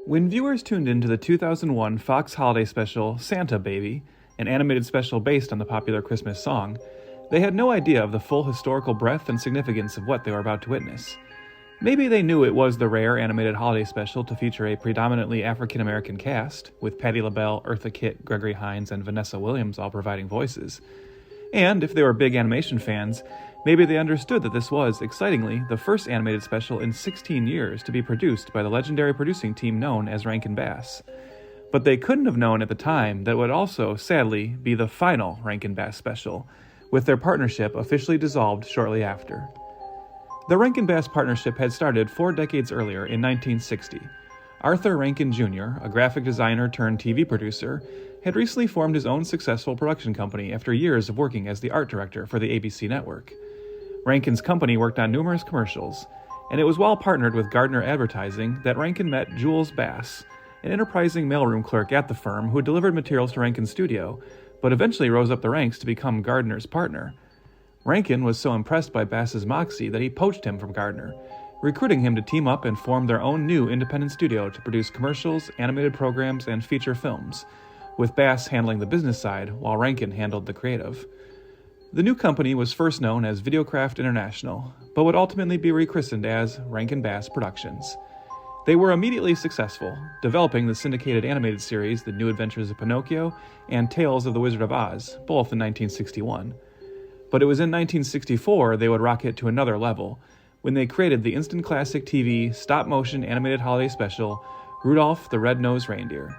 When viewers tuned into the 2001 Fox Holiday Special Santa Baby, an animated special based on the popular Christmas song, they had no idea of the full historical breadth and significance of what they were about to witness. Maybe they knew it was the rare animated holiday special to feature a predominantly African-American cast, with Patti LaBelle, Eartha Kitt, Gregory Hines, and Vanessa Williams all providing voices. And if they were big animation fans, maybe they understood that this was, excitingly, the first animated special in 16 years to be produced by the legendary producing team known as Rankin Bass. But they couldn't have known at the time that it would also, sadly, be the final Rankin Bass special, with their partnership officially dissolved shortly after. The Rankin Bass partnership had started 4 decades earlier in 1960. Arthur Rankin Jr., a graphic designer turned TV producer, had recently formed his own successful production company after years of working as the art director for the ABC network. Rankin's company worked on numerous commercials, and it was while partnered with Gardner Advertising that Rankin met Jules Bass, an enterprising mailroom clerk at the firm who delivered materials to Rankin's studio, but eventually rose up the ranks to become Gardner's partner. Rankin was so impressed by Bass's moxie that he poached him from Gardner, recruiting him to team up and form their own new independent studio to produce commercials, animated programs, and feature films, with Bass handling the business side while Rankin handled the creative. The new company was first known as Videocraft International, but would ultimately be rechristened as Rankin Bass Productions. They were immediately successful, developing the syndicated animated series The New Adventures of Pinocchio and Tales of the Wizard of Oz, both in 1961. But it was in 1964 they would rocket to another level, when they created the instant classic TV stop-motion animated holiday special, Rudolph the Red-Nosed Reindeer.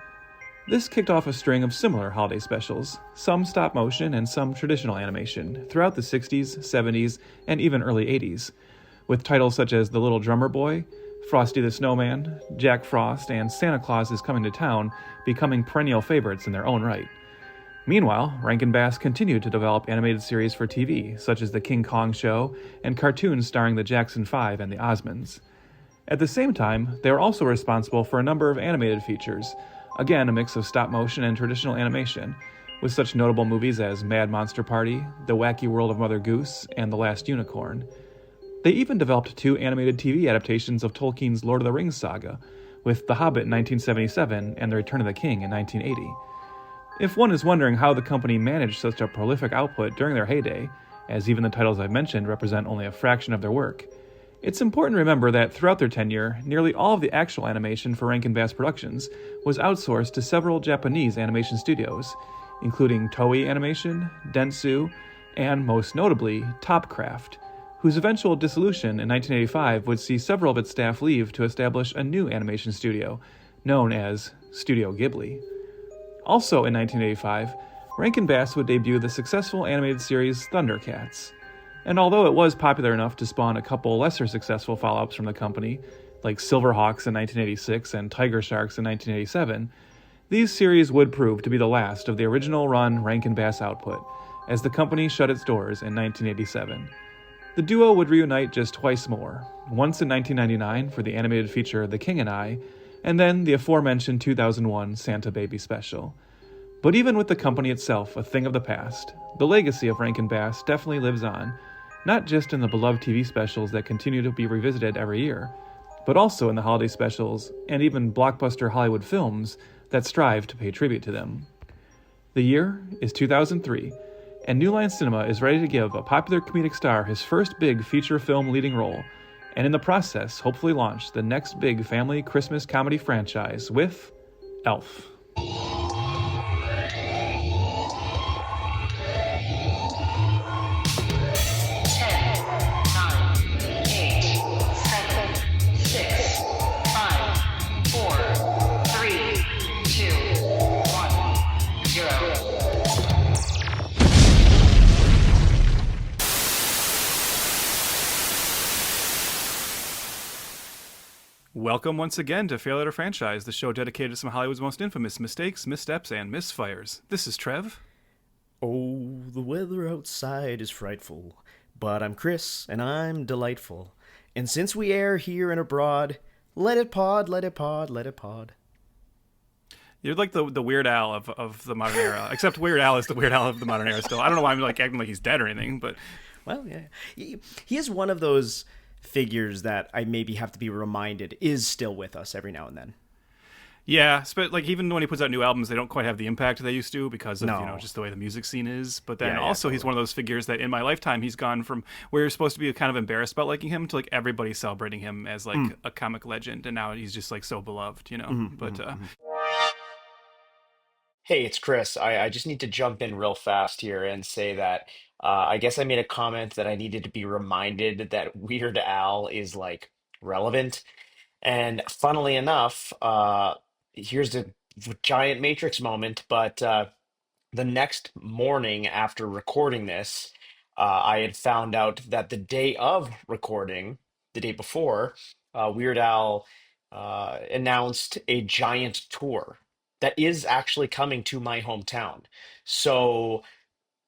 This kicked off a string of similar holiday specials, some stop-motion and some traditional animation, throughout the 60s, 70s, and even early 80s, with titles such as The Little Drummer Boy, Frosty the Snowman, Jack Frost, and Santa Claus is Coming to Town becoming perennial favorites in their own right. Meanwhile, Rankin Bass continued to develop animated series for TV, such as The King Kong Show, and cartoons starring the Jackson 5 and the Osmonds. At the same time, they were also responsible for a number of animated features, again a mix of stop-motion and traditional animation, with such notable movies as Mad Monster Party, The Wacky World of Mother Goose, and The Last Unicorn. They even developed 2 animated TV adaptations of Tolkien's Lord of the Rings saga, with The Hobbit in 1977 and The Return of the King in 1980. If one is wondering how the company managed such a prolific output during their heyday, as even the titles I've mentioned represent only a fraction of their work, it's important to remember that throughout their tenure, nearly all of the actual animation for Rankin Bass Productions was outsourced to several Japanese animation studios, including Toei Animation, Dentsu, and most notably, Topcraft, whose eventual dissolution in 1985 would see several of its staff leave to establish a new animation studio, known as Studio Ghibli. Also in 1985, Rankin Bass would debut the successful animated series Thundercats. And although it was popular enough to spawn a couple lesser successful follow-ups from the company, like Silverhawks in 1986 and Tiger Sharks in 1987, these series would prove to be the last of the original run Rankin Bass output, as the company shut its doors in 1987. The duo would reunite just twice more, once in 1999 for the animated feature The King and I, and then the aforementioned 2001 Santa Baby special. But even with the company itself a thing of the past, the legacy of Rankin Bass definitely lives on, not just in the beloved TV specials that continue to be revisited every year, but also in the holiday specials and even blockbuster Hollywood films that strive to pay tribute to them. The year is 2003, and New Line Cinema is ready to give a popular comedic star his first big feature film leading role, and in the process hopefully launch the next big family Christmas comedy franchise with Elf. 10, 9, 8, 7, 6, 5, 4, 3, 2, 1, 0. Welcome once again to Fail at a Franchise, the show dedicated to some of Hollywood's most infamous mistakes, missteps, and misfires. This is Trev. Oh, the weather outside is frightful, but I'm Chris, and I'm delightful. And since we air here and abroad, let it pod, let it pod, let it pod. You're like the Weird Al of the modern era, except Weird Al is the Weird Al of the modern era still. I don't know why I'm like acting like he's dead or anything, but... Well, yeah. He is one of those figures that I maybe have to be reminded is still with us every now and then. Yeah, but like even when he puts out new albums, they don't quite have the impact they used to because of No. just the way the music scene is. But then Yeah, also he's totally. one of those figures that in my lifetime he's gone from where you're supposed to be kind of embarrassed about liking him to like everybody celebrating him as like a comic legend, and now he's just like so beloved, you know. But Hey, it's Chris. I just need to jump in real fast here and say that I guess I made a comment that I needed to be reminded that Weird Al is like relevant. And funnily enough, here's a giant Matrix moment, but the next morning after recording this, I had found out that the day of recording, the day before, Weird Al announced a giant tour that is actually coming to my hometown. So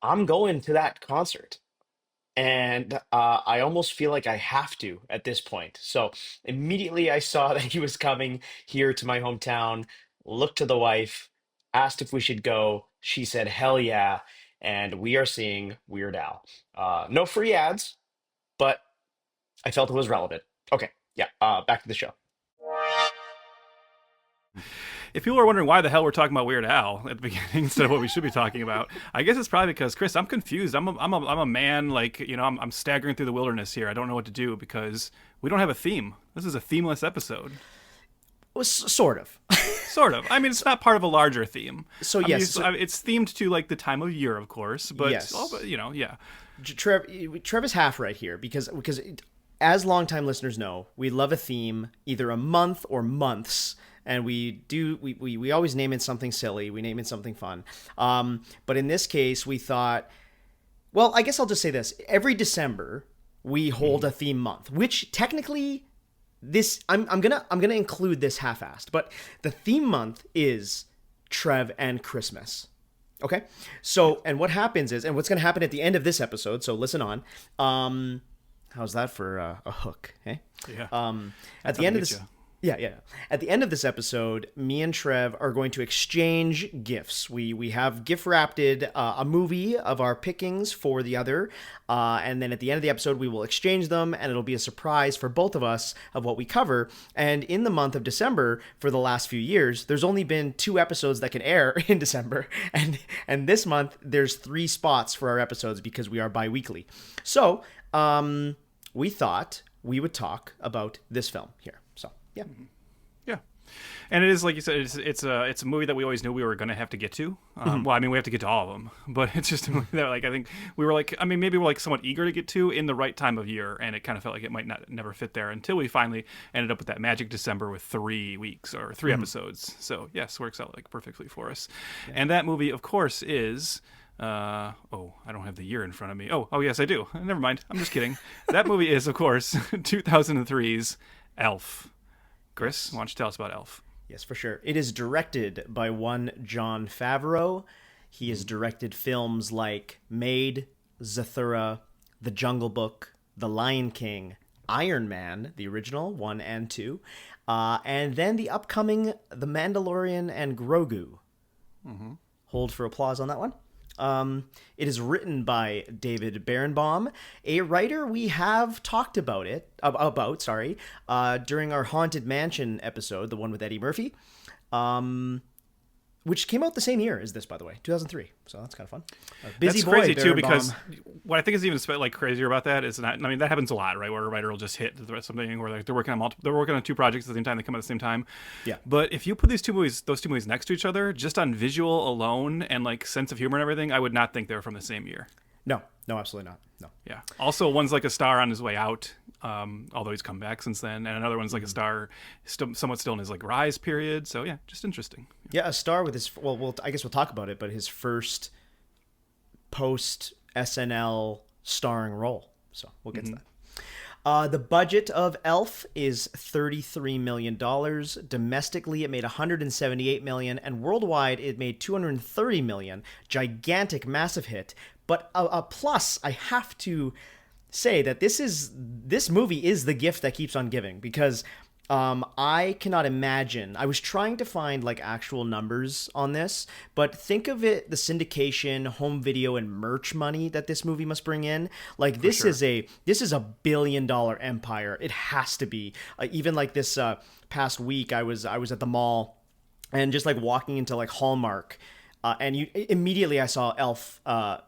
I'm going to that concert. And I almost feel like I have to at this point. So immediately I saw that he was coming here to my hometown, looked to the wife, asked if we should go. She said, hell yeah. And we are seeing Weird Al. No free ads, but I felt it was relevant. Okay, yeah, back to the show. if people are wondering why the hell we're talking about Weird Al at the beginning instead of what we should be talking about, I guess it's probably because Chris, I'm confused. I'm a man like I'm staggering through the wilderness here. I don't know what to do because we don't have a theme. This is a themeless episode. Well, sort of. Sort of. I mean, it's not part of a larger theme. So, I mean, yes, it's themed to like the time of year, of course, but Yes. yeah. Trev is half right here because as longtime listeners know, we love a theme, either a month or months, and we always name it something silly. We name it something fun. But in this case, we thought, well, I guess I'll just say this: every December we hold a theme month, which technically this I'm gonna include this half-assed, but the theme month is Trev and Christmas. Okay, so and what happens is, and what's going to happen at the end of this episode, so listen on. How's that for a hook? Hey, Yeah. at how the end to of get this, ya. yeah. At the end of this episode, me and Trev are going to exchange gifts. We have gift wrapped a movie of our pickings for the other, and then at the end of the episode, we will exchange them, and it'll be a surprise for both of us of what we cover. And in the month of December, for the last few years, there's only been 2 episodes that can air in December, and this month there's 3 spots for our episodes because we are bi-weekly. So we thought we would talk about this film here. So yeah. Yeah, and it is like you said. It's a movie that we always knew we were going to have to get to. Well, I mean, we have to get to all of them, but it's just a movie that like I think we were like, I mean, maybe we're like somewhat eager to get to in the right time of year, and it kind of felt like it might never fit there until we finally ended up with that magic December with 3 weeks or 3 episodes. So yes, works out like perfectly for us. Yeah. And that movie, of course, is. I don't have the year in front of me. Oh, yes, I do. Never mind. I'm just kidding. That movie is, of course, 2003's Elf. Chris, why don't you tell us about Elf? Yes, for sure. It is directed by one Jon Favreau. He has directed films like Maid, Zathura, The Jungle Book, The Lion King, Iron Man, the original, 1 and 2, and then the upcoming The Mandalorian and Grogu. Hold for applause on that one. It is written by David Berenbaum, a writer we have talked about during our Haunted Mansion episode, the one with Eddie Murphy, which came out the same year as this, by the way, 2003. So that's kind of fun. Busy That's boy, crazy too, Berenbaum. because what I think is even like crazier about that is, I mean, that happens a lot, right? Where a writer will just hit something where like they're working on 2 projects at the same time, they come out at the same time. Yeah. But if you put those two movies next to each other, just on visual alone and like sense of humor and everything, I would not think they were from the same year. No, absolutely not. No. Yeah. Also, one's like a star on his way out, although he's come back since then, and another one's like a star, somewhat still in his like rise period. So yeah, just interesting. Yeah, a star with his. Well, I guess we'll talk about it, but his first post SNL starring role. So we'll get to that. The budget of Elf is $33 million. Domestically, it made $178 million, and worldwide, it made $230 million. Gigantic, massive hit. But a plus, I have to say that this movie is the gift that keeps on giving, because I cannot imagine. I was trying to find like actual numbers on this, but think of it, the syndication, home video, and merch money that this movie must bring in. Like this is a $1 billion empire. It has to be. Even like this past week, I was at the mall and just like walking into like Hallmark. And immediately I saw Elf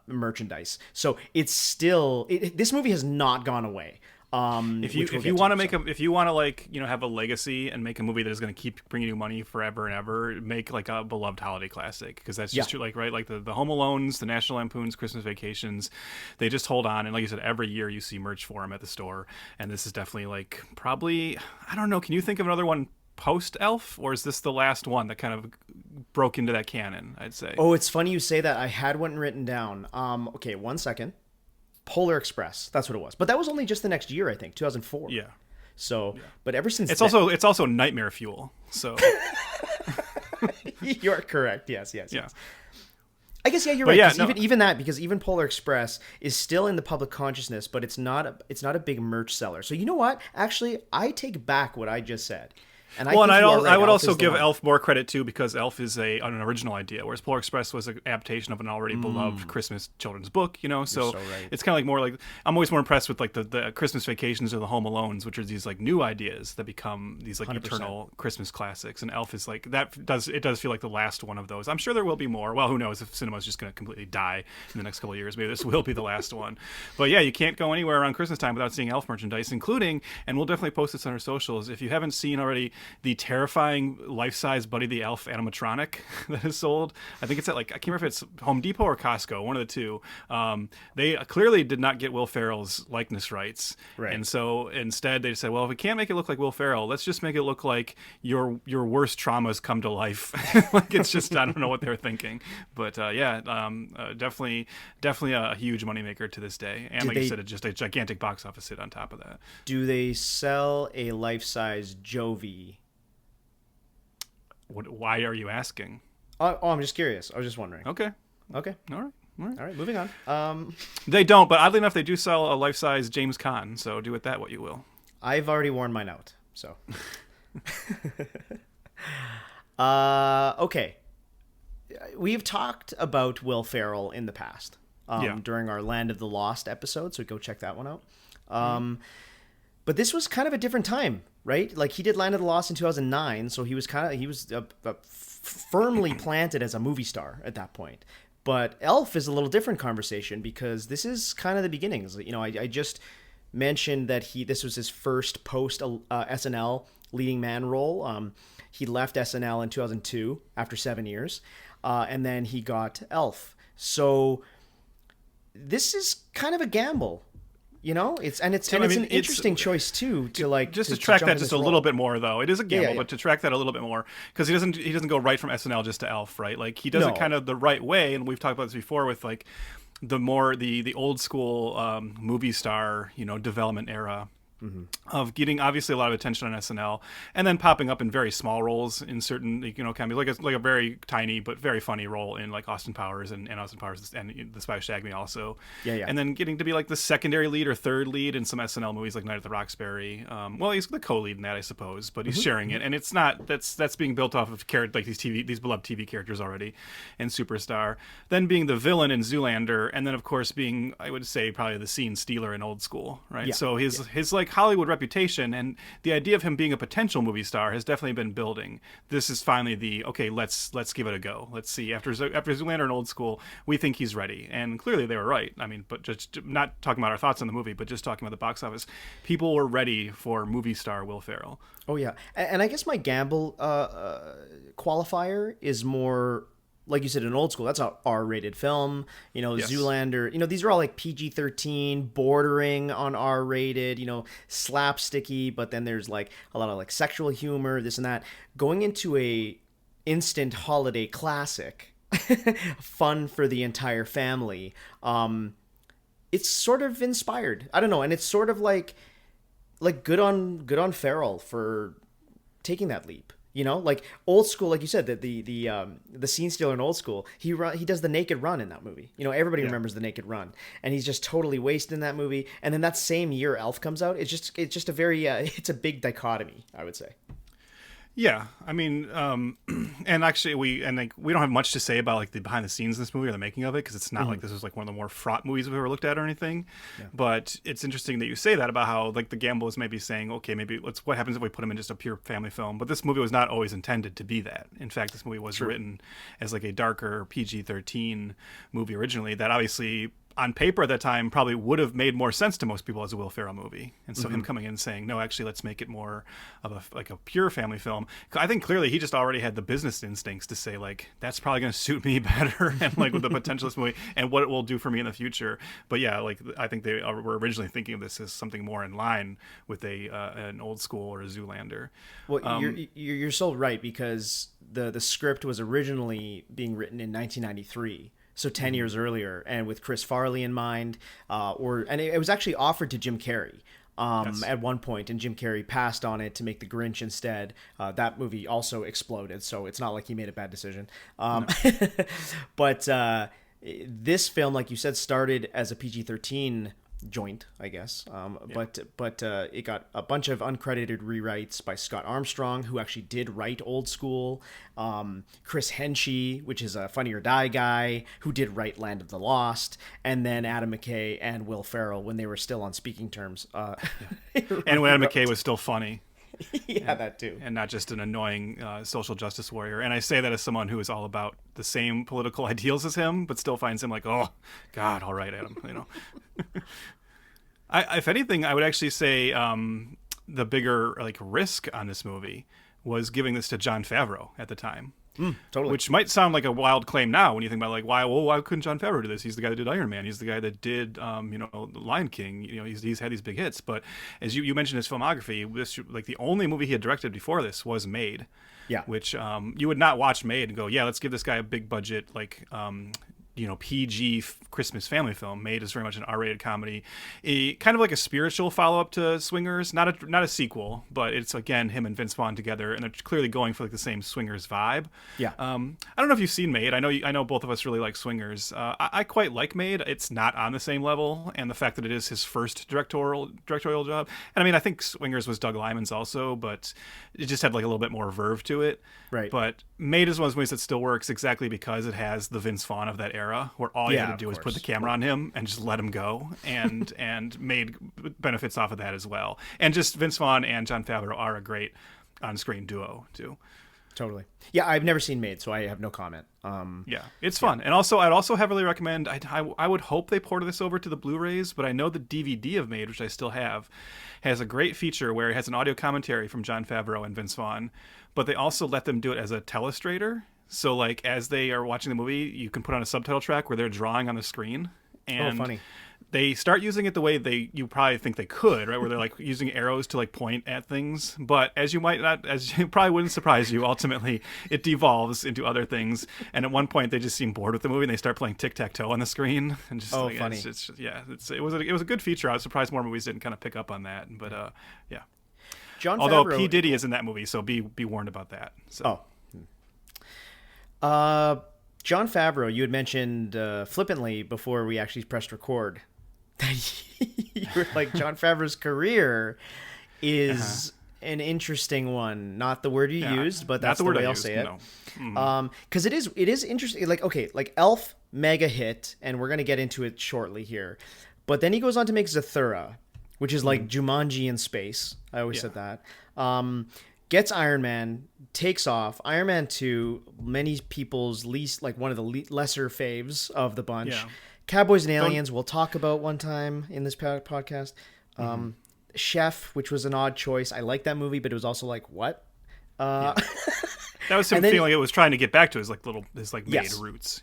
merchandise. So it's still this movie has not gone away. If you want to make if you want to like have a legacy and make a movie that is going to keep bringing you money forever and ever, make like a beloved holiday classic, because that's just true, like right, like the Home Alones, the National Lampoons, Christmas Vacations, they just hold on, and like you said, every year you see merch for them at the store, and this is definitely like probably, I don't know, can you think of another one post Elf, or is this the last one that kind of broke into that canon? I'd say. Oh, it's funny you say that. I had one written down. Okay, 1 second. Polar Express. That's what it was. But that was only just the next year, I think, 2004. Yeah. So, but ever since it's also nightmare fuel. So you're correct. Yes. Yeah. I guess you're right. Even that, because even Polar Express is still in the public consciousness, but it's not a big merch seller. So you know what? Actually, I take back what I just said. And I would also give Elf more credit too, because Elf is an original idea, whereas Polar Express was an adaptation of an already beloved Christmas children's book. So right. It's kind of like more like, I'm always more impressed with like the Christmas Vacations or the Home Alones, which are these like new ideas that become these like 100%. Eternal Christmas classics. And Elf is like it does feel like the last one of those. I'm sure there will be more. Well, who knows if cinema is just going to completely die in the next couple of years? Maybe this will be the last one. But yeah, you can't go anywhere around Christmas time without seeing Elf merchandise, including, and we'll definitely post this on our socials if you haven't seen already, the terrifying life-size Buddy the Elf animatronic that is sold. I think it's at like, I can't remember if it's Home Depot or Costco, one of the two. They clearly did not get Will Ferrell's likeness rights, right? And so instead they said, well, if we can't make it look like Will Ferrell, let's just make it look like your worst traumas come to life. Like, it's just, I don't know what they're thinking, but definitely a huge moneymaker to this day. And like you said, it's just a gigantic box office hit on top of that. Do they sell a life-size Jovi? Why are you asking? Oh, I'm just curious. I was just wondering. Okay. All right. Moving on. They don't, but oddly enough, they do sell a life-size James Caan. So do with that what you will. I've already worn mine out. So. Okay. We've talked about Will Ferrell in the past. During our Land of the Lost episode, so go check that one out. But this was kind of a different time, right? Like, he did Land of the Lost in 2009, so he was firmly planted as a movie star at that point. But Elf is a little different conversation, because this is kind of the beginnings. I just mentioned that this was his first post SNL leading man role. He left SNL in 2002 after 7 years, and then he got Elf. So this is kind of a gamble. It's an interesting choice too, to track that just a little bit more, though. It is a gamble, but to track that a little bit more, because he doesn't go right from SNL just to Elf, right? Like, he does it kind of the right way, and we've talked about this before with like the old school movie star development era. Mm-hmm. Of getting obviously a lot of attention on SNL, and then popping up in very small roles in certain kind of like a very tiny but very funny role in like Austin Powers and Austin Powers and The Spy Who Shagged Me also. And then getting to be like the secondary lead or third lead in some SNL movies like Night at the Roxbury. Well, he's the co-lead in that, I suppose, but he's sharing it, and it's not that's being built off of like these beloved TV characters already, and Superstar. Then being the villain in Zoolander, and then of course being, I would say, probably the scene stealer in Old School, right? Yeah. So his like Hollywood reputation and the idea of him being a potential movie star has definitely been building. This is finally let's give it a go. Let's see. After Zoolander and Old School, we think he's ready, and clearly they were right. I mean, but just not talking about our thoughts on the movie, but just talking about the box office, people were ready for movie star Will Ferrell. Oh yeah, and I guess my gamble qualifier is more, like you said, in Old School, that's an R-rated film. Yes. Zoolander, these are all like PG-13, bordering on R-rated, slapsticky, but then there's like a lot of like sexual humor, this and that. Going into a instant holiday classic, fun for the entire family, it's sort of inspired. I don't know, and it's sort of like good on Ferrell for taking that leap. Like Old School, like you said, the scene stealer in Old School, he does the naked run in that movie. Everybody remembers the naked run, and he's just totally wasted in that movie. And then that same year Elf comes out. It's just a very it's a big dichotomy, I would say. Yeah, I mean, and actually, we don't have much to say about like the behind the scenes in this movie or the making of it, because it's not like this is like one of the more fraught movies we've ever looked at or anything. Yeah. But it's interesting that you say that about how like the gamble is maybe saying, okay, maybe what happens if we put him in just a pure family film? But this movie was not always intended to be that. In fact, this movie was written as like a darker PG-13 movie originally. That obviously, on paper at that time, probably would have made more sense to most people as a Will Ferrell movie. And so him coming in and saying, no, actually, let's make it more of a pure family film. I think clearly he just already had the business instincts to say, like, that's probably going to suit me better and like with the potential of this movie and what it will do for me in the future. But yeah, like I think they were originally thinking of this as something more in line with an Old School or a Zoolander. Well, you're so right, because the script was originally being written in 1993. So 10 years earlier, and with Chris Farley in mind, and it was actually offered to Jim Carrey at one point, and Jim Carrey passed on it to make The Grinch instead. That movie also exploded, so it's not like he made a bad decision. No. But this film, like you said, started as a PG-13 joint, I guess. But it got a bunch of uncredited rewrites by Scott Armstrong, who actually did write Old School. Chris Henchy, which is a Funny or Die guy, who did write Land of the Lost. And then Adam McKay and Will Ferrell when they were still on speaking terms. And when Adam McKay was still funny. Yeah, that too. And not just an annoying social justice warrior. And I say that as someone who is all about the same political ideals as him, but still finds him like, oh, God, all right, Adam, you know. If anything, I would actually say the bigger like risk on this movie was giving this to Jon Favreau at the time. Totally. Which might sound like a wild claim now when you think about like why couldn't Jon Favreau do this? He's the guy that did Iron Man. He's the guy that did The Lion King. You know, he's had these big hits. But as you mentioned his filmography, this like the only movie he had directed before this was Made. Yeah. Which you would not watch Made and go, yeah, let's give this guy a big budget like PG Christmas family film. Made is very much an R-rated comedy, kind of like a spiritual follow-up to Swingers, not a sequel, but it's again him and Vince Vaughn together, and they're clearly going for like the same Swingers vibe. Yeah. I don't know if you've seen Made. I know both of us really like Swingers. I quite like Made. It's not on the same level, and the fact that it is his first directorial job. And I mean, I think Swingers was Doug Liman's also, but it just had like a little bit more verve to it. Right. But Made is one of those movies that still works exactly because it has the Vince Vaughn of that era, where all you had to do was put the camera on him and just let him go, and Made benefits off of that as well. And just Vince Vaughn and Jon Favreau are a great on-screen duo too. Totally. Yeah, I've never seen Made, so I have no comment. Yeah, it's fun. And also, I'd also heavily recommend, I would hope they ported this over to the Blu-rays, but I know the DVD of Made, which I still have, has a great feature where it has an audio commentary from Jon Favreau and Vince Vaughn, but they also let them do it as a telestrator. So, like, as they are watching the movie, you can put on a subtitle track where they're drawing on the screen. And funny. They start using it the way you probably think they could, right? Where they're, like, using arrows to, like, point at things. But as you probably wouldn't surprise you, ultimately, it devolves into other things. And at one point, they just seem bored with the movie, and they start playing tic-tac-toe on the screen. And just, funny. It was a good feature. I was surprised more movies didn't kind of pick up on that. But, yeah. Although P. Diddy is in that movie, so be warned about that. So. Jon Favreau, you had mentioned flippantly before we actually pressed record that you were like, Jon Favreau's career is an interesting one. Not the word you used, but that's the way I'll say it. No. Mm-hmm. Because it is interesting. Like, okay, like Elf, mega hit, and we're going to get into it shortly here. But then he goes on to make Zathura, which is like Jumanji in space. I always said that. Gets Iron Man, takes off. Iron Man 2, many people's least, like one of the lesser faves of the bunch. Yeah. Cowboys and Aliens, we'll talk about one time in this podcast. Chef, which was an odd choice. I like that movie, but it was also like, what? That was him feeling like it was trying to get back to his Made roots,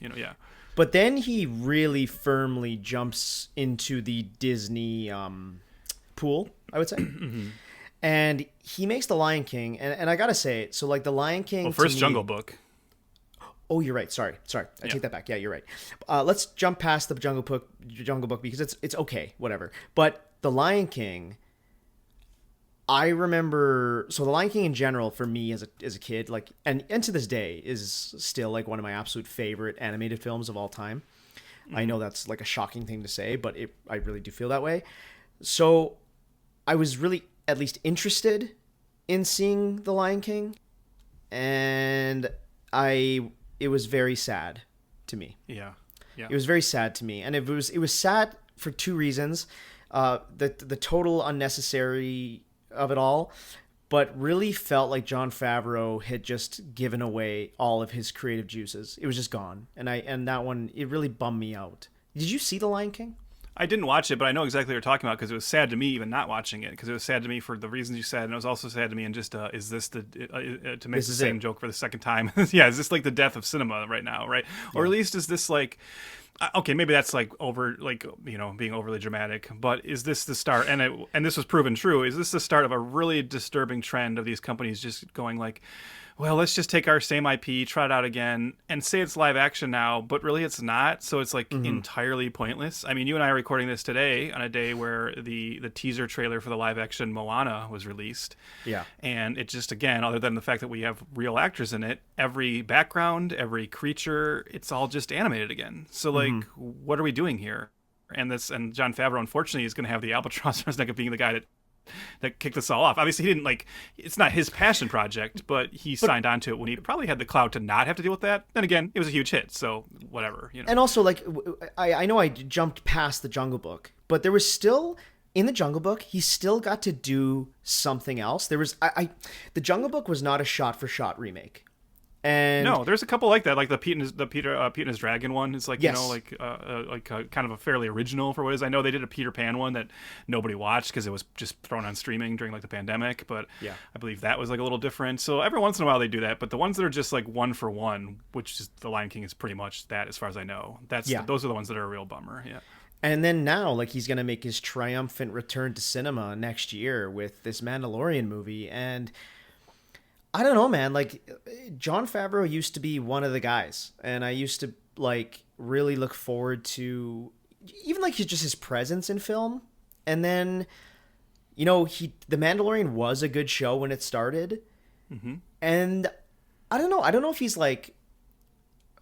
But then he really firmly jumps into the Disney pool, I would say. And he makes The Lion King, and I gotta say, so like The Lion King. Well, first Jungle Book. Oh, you're right. Sorry. I take that back. Yeah, you're right. Let's jump past the Jungle Book because it's okay, whatever. But The Lion King, I remember. So The Lion King in general, for me as a kid, like, and to this day, is still like one of my absolute favorite animated films of all time. I know that's like a shocking thing to say, but I really do feel that way. So I was really at least interested in seeing The Lion King. and it was very sad to me. Yeah. It was very sad to me, and it was sad for two reasons: the total unnecessary of it all, but really felt like Jon Favreau had just given away all of his creative juices. It was just gone, and that one, it really bummed me out. Did you see The Lion King? I didn't watch it, but I know exactly what you're talking about because it was sad to me even not watching it, because it was sad to me for the reasons you said, and it was also sad to me and just is this the to make the same joke for the second time? Yeah, is this like the death of cinema right now, right? Yeah. Or at least is this like, okay, maybe that's like over, like, you know, being overly dramatic, but is this the start? And this was proven true. Is this the start of a really disturbing trend of these companies just going like, well, let's just take our same IP, try it out again, and say it's live action now, but really it's not. So it's like entirely pointless. I mean, you and I are recording this today on a day where the teaser trailer for the live action Moana was released. Yeah. And it just, again, other than the fact that we have real actors in it, every background, every creature, it's all just animated again. So like, what are we doing here? And Jon Favreau, unfortunately, is going to have the albatross on his neck of being the guy that kicked this all off. Obviously, he didn't it's not his passion project, but he signed on to it when he probably had the clout to not have to deal with that. Then again, it was a huge hit, so whatever, you know. And also, like, I know I jumped past the Jungle Book, but there was still, in the Jungle Book, he still got to do something else. There was, the Jungle Book was not a shot-for-shot remake. And no, there's a couple like that, like the Pete and his Dragon one. It's like, yes. You know, kind of a fairly original for what it is. I know they did a Peter Pan one that nobody watched because it was just thrown on streaming during like the pandemic, but yeah, I believe that was like a little different. So every once in a while they do that, but the ones that are just like one for one, which is The Lion King, is pretty much that as far as I know. Those are the ones that are a real bummer. Yeah. And then now, like, he's gonna make his triumphant return to cinema next year with this Mandalorian movie, and I don't know, man. Like, Jon Favreau used to be one of the guys, and I used to like really look forward to even like his presence in film. And then, you know, The Mandalorian was a good show when it started, and I don't know if he's like,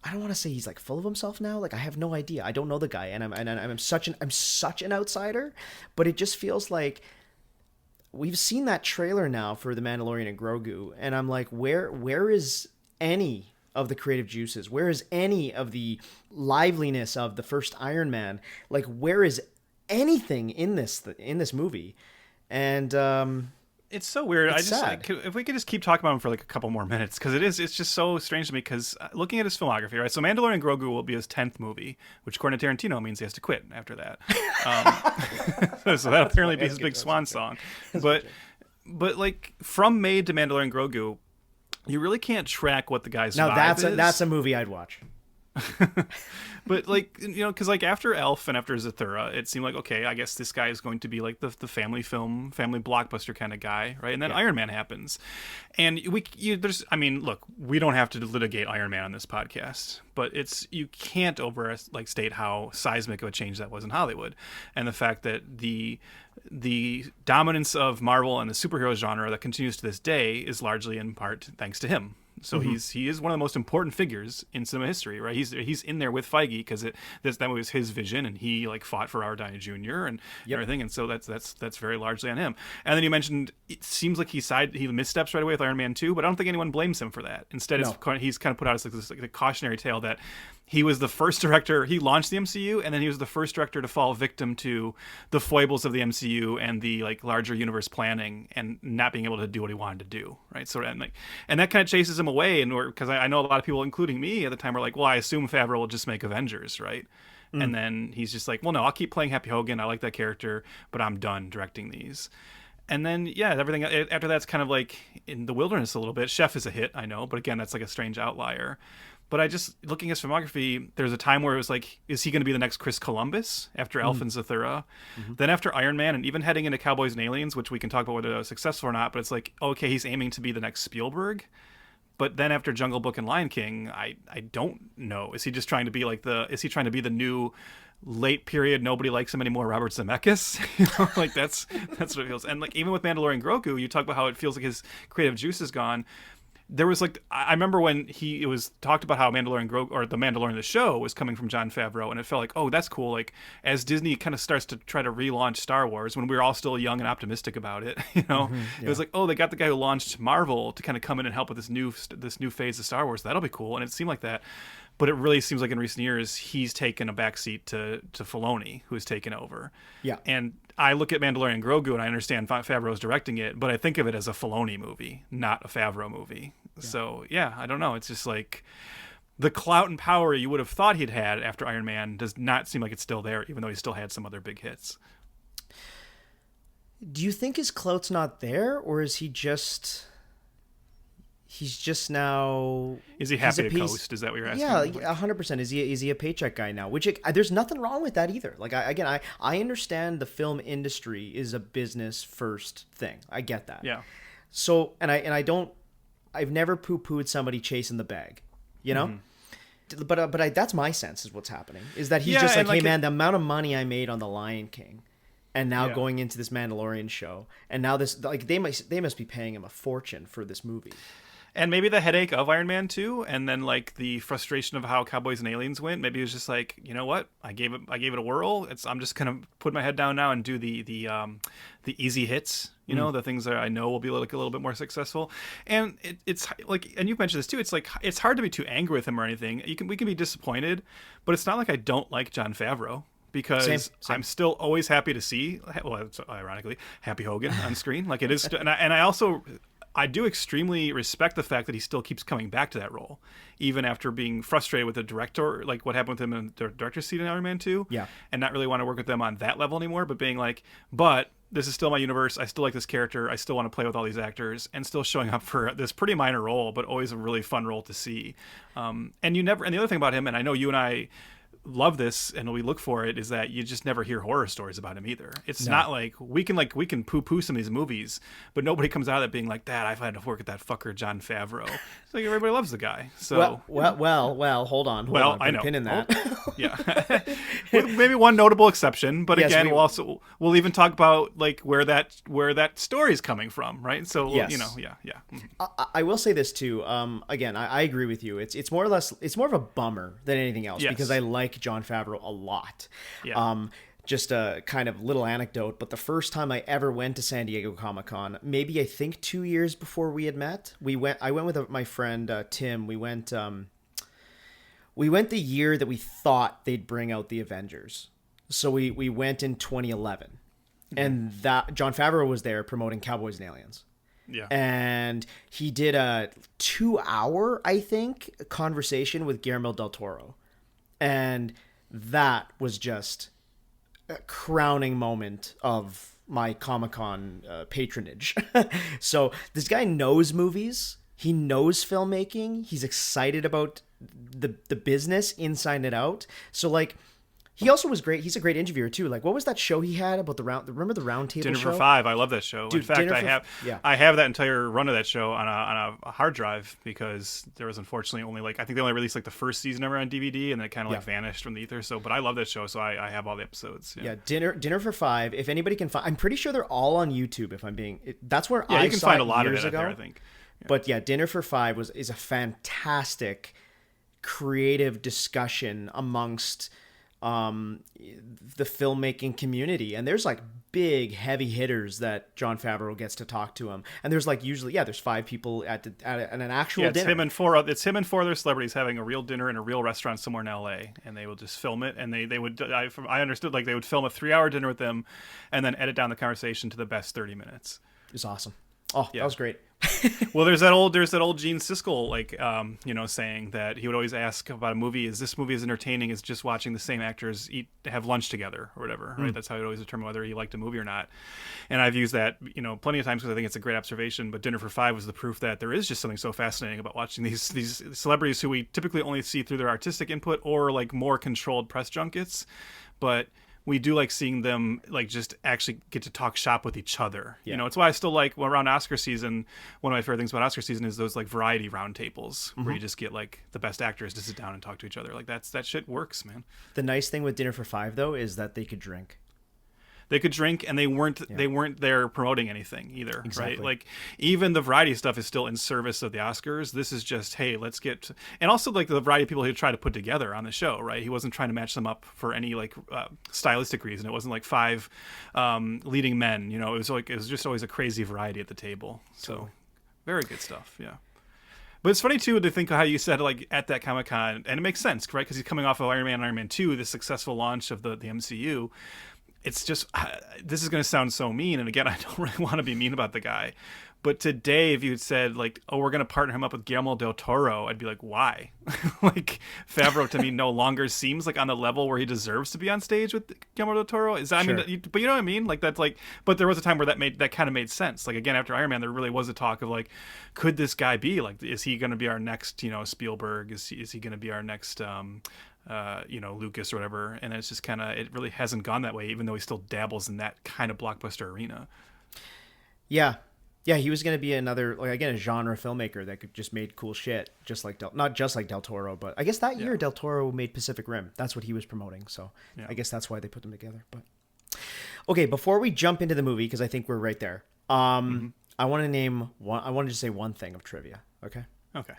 I don't want to say he's like full of himself now. Like, I have no idea. I don't know the guy, and I'm such an outsider, but it just feels like we've seen that trailer now for The Mandalorian and Grogu, and I'm like, where is any of the creative juices? Where is any of the liveliness of the first Iron Man? Like, where is anything in this movie? And it's so weird. It's sad. If we could just keep talking about him for like a couple more minutes, because it's just so strange to me, because looking at his filmography, right? So Mandalorian Grogu will be his 10th movie, which according to Tarantino means he has to quit after that. So that'll apparently be his big swan song. But like, from Made to Mandalorian Grogu, you really can't track what the guy's vibe is. That's a movie I'd watch. But like, you know, because like after Elf and after Zathura, it seemed like, okay, I guess this guy is going to be like the family blockbuster kind of guy, right? And then Iron Man happens, and I mean, look, we don't have to litigate Iron Man on this podcast, but you can't state how seismic of a change that was in Hollywood, and the fact that the dominance of Marvel and the superhero genre that continues to this day is largely in part thanks to him. So he is one of the most important figures in cinema history, right? He's in there with Feige because that was his vision, and he like fought for Robert Downey Jr. and everything, and so that's very largely on him. And then you mentioned it seems like he missteps right away with Iron Man 2, but I don't think anyone blames him for that. Instead, he's kind of put out as like the cautionary tale that he was the first director. He launched the MCU, and then he was the first director to fall victim to the foibles of the MCU and the like larger universe planning and not being able to do what he wanted to do, right? So and that kind of chases him away, and because I know a lot of people, including me at the time, were like, well, I assume Favreau will just make Avengers, right? And then he's just like, well, no, I'll keep playing Happy Hogan. I like that character, but I'm done directing these. And then, everything after that's kind of like in the wilderness a little bit. Chef is a hit, I know, but again, that's like a strange outlier. But looking at his filmography, there's a time where it was like, is he going to be the next Chris Columbus after Elf and Zathura? Then after Iron Man, and even heading into Cowboys and Aliens, which we can talk about whether it was successful or not, but it's like, okay, he's aiming to be the next Spielberg. But then after Jungle Book and Lion King, I don't know. Is he just trying to be like the new late period, nobody likes him anymore, Robert Zemeckis? You know, like that's what it feels. And like even with Mandalorian Grogu, you talk about how it feels like his creative juice is gone. there was like I remember when it was talked about how Mandalorian or the Mandalorian the show was coming from Jon Favreau, and it felt like, oh, that's cool. Like as Disney kind of starts to try to relaunch Star Wars, when we were all still young and optimistic about it, you know, it was like, oh, they got the guy who launched Marvel to kind of come in and help with this new phase of Star Wars. That'll be cool, and it seemed like that. But it really seems like in recent years he's taken a backseat to Filoni, who's taken over. Yeah. And I look at Mandalorian Grogu and I understand Favreau's directing it, but I think of it as a Filoni movie, not a Favreau movie. Yeah. So yeah, I don't know. It's just like the clout and power you would have thought he'd had after Iron Man does not seem like it's still there, even though he still had some other big hits. Do you think his clout's not there, or is he just... He's just now... Is he happy to coast? Is that what you're asking? Yeah, 100%. Is he a paycheck guy now? Which there's nothing wrong with that either. Like I understand the film industry is a business first thing. I get that. Yeah. So I've never poo-pooed somebody chasing the bag, you know. But that's my sense is what's happening is that he's just like, hey man, the amount of money I made on The Lion King, and now going into this Mandalorian show, and now this like they must be paying him a fortune for this movie. And maybe the headache of Iron Man 2, and then like the frustration of how Cowboys and Aliens went. Maybe it was just like, you know what? I gave it a whirl. I'm just gonna put my head down now and do the easy hits. You know, the things that I know will be like a little bit more successful. And it's like, and you've mentioned this too. It's like it's hard to be too angry with him or anything. We can be disappointed, but it's not like I don't like Jon Favreau. Because Same. I'm still always happy to see, well, ironically, Happy Hogan on screen. Like it is, and I also do extremely respect the fact that he still keeps coming back to that role, even after being frustrated with the director, like what happened with him in the director's seat in Iron Man 2. Yeah. And not really want to work with them on that level anymore, but being like, but this is still my universe. I still like this character. I still want to play with all these actors, and still showing up for this pretty minor role, but always a really fun role to see. And the other thing about him, and I know you and I love this and we look for it, is that you just never hear horror stories about him either. It's not like we can poo-poo some of these movies, but nobody comes out of it being like, that I've had to work with that fucker Jon Favreau. It's like everybody loves the guy. So well, hold on. I know. Pin in that. Yeah. With maybe one notable exception, but yes, again, we'll even talk about like where that story is coming from, right? So yes. you know, yeah. I will say this too. Again, I agree with you. It's more of a bummer than anything else, because I like Jon Favreau a lot. Yeah. Just a kind of little anecdote, but the first time I ever went to San Diego Comic-Con, maybe I think 2 years before we had met, I went with my friend Tim. We went the year that we thought they'd bring out the Avengers. So we went in 2011, and that Jon Favreau was there promoting Cowboys and Aliens. Yeah. And he did a 2-hour, I think, conversation with Guillermo del Toro. And that was just a crowning moment of my Comic-Con patronage. So this guy knows movies. He knows filmmaking. He's excited about the business inside and out. So like, he also was great. He's a great interviewer too. Like, what was that show he had about remember the round table Dinner show? for Five. I love that show. Dude, in fact, I have that entire run of that show on a hard drive, because there was unfortunately only I think they only released like the first season ever on DVD, and then it kind of vanished from the ether. So, but I love that show, so I have all the episodes. Yeah, Dinner for Five. If anybody can find, I'm pretty sure they're all on YouTube. If I'm being, that's where I you can saw find it a lot of years it ago. out there, I think. Yeah. But yeah, Dinner for Five is a fantastic creative discussion amongst the filmmaking community, and there's like big heavy hitters that Jon Favreau gets to talk to him, and there's like usually there's 5 people at an actual dinner. It's him and 4 other celebrities having a real dinner in a real restaurant somewhere in LA, and they will just film it, and they would I understood like they would film a 3-hour dinner with them, and then edit down the conversation to the best 30 minutes. It's awesome. Oh, yeah. That was great. Well, there's that old Gene Siskel saying that he would always ask about a movie: is this movie as entertaining as just watching the same actors have lunch together or whatever? Right? That's how he'd always determine whether he liked a movie or not. And I've used that plenty of times because I think it's a great observation. But Dinner for Five was the proof that there is just something so fascinating about watching these celebrities who we typically only see through their artistic input or like more controlled press junkets, but we do like seeing them like just actually get to talk shop with each other. Yeah. It's why I still like around Oscar season, one of my favorite things about Oscar season is those like variety roundtables where you just get like the best actors to sit down and talk to each other. Like that shit works, man. The nice thing with Dinner for Five though is that they could drink. They could drink, and they weren't there promoting anything either, Exactly. right? Like, even the variety stuff is still in service of the Oscars. This is just, hey, let's get, and also like the variety of people he tried to put together on the show, right? He wasn't trying to match them up for any like stylistic reason. It wasn't like 5 leading men, you know. It was just always a crazy variety at the table. So, very good stuff, yeah. But it's funny, too, to think of how you said, like, at that Comic-Con, and it makes sense, right? Because he's coming off of Iron Man and Iron Man 2, the successful launch of the MCU. It's just, this is going to sound so mean, and again, I don't really want to be mean about the guy. But today, if you had said, like, oh, we're going to partner him up with Guillermo del Toro, I'd be like, why? Like, Favreau, to me, no longer seems like on the level where he deserves to be on stage with Guillermo del Toro. I mean, but you know what I mean? Like, that's like, but there was a time where that kind of made sense. Like, again, after Iron Man, there really was a talk of, like, could this guy be, like, is he going to be our next, you know, Spielberg? Is he going to be our next, you know, Lucas or whatever? And it's just kind of, it really hasn't gone that way, even though he still dabbles in that kind of blockbuster arena. Yeah. Yeah, he was going to be another, like, again, a genre filmmaker that could just made cool shit, just like not just like Del Toro, but I guess that year Del Toro made Pacific Rim. That's what he was promoting, so I guess that's why they put them together. But okay, before we jump into the movie, because I think we're right there, I want to name one. I wanted to say one thing of trivia. Okay. Okay.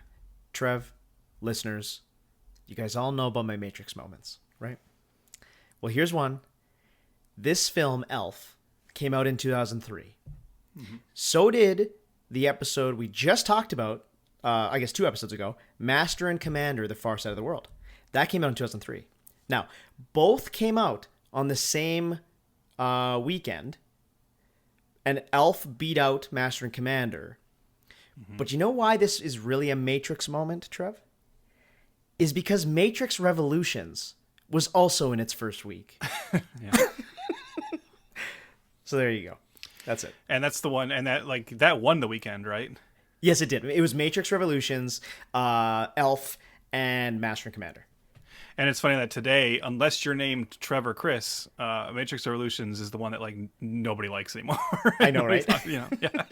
Trev, listeners, you guys all know about my Matrix moments, right? Well, here's one. This film, Elf, came out in 2003. So did the episode we just talked about, I guess 2 episodes ago, Master and Commander, The Far Side of the World. That came out in 2003. Now, both came out on the same weekend, and Elf beat out Master and Commander. But you know why this is really a Matrix moment, Trev? Is because Matrix Revolutions was also in its first week. So there you go. That's it. And that's the one, and that won the weekend, right? Yes, it did. It was Matrix Revolutions, Elf, and Master and Commander. And it's funny that today, unless you're named Trevor Chris, Matrix Revolutions is the one that like nobody likes anymore. I know, right? You know, yeah.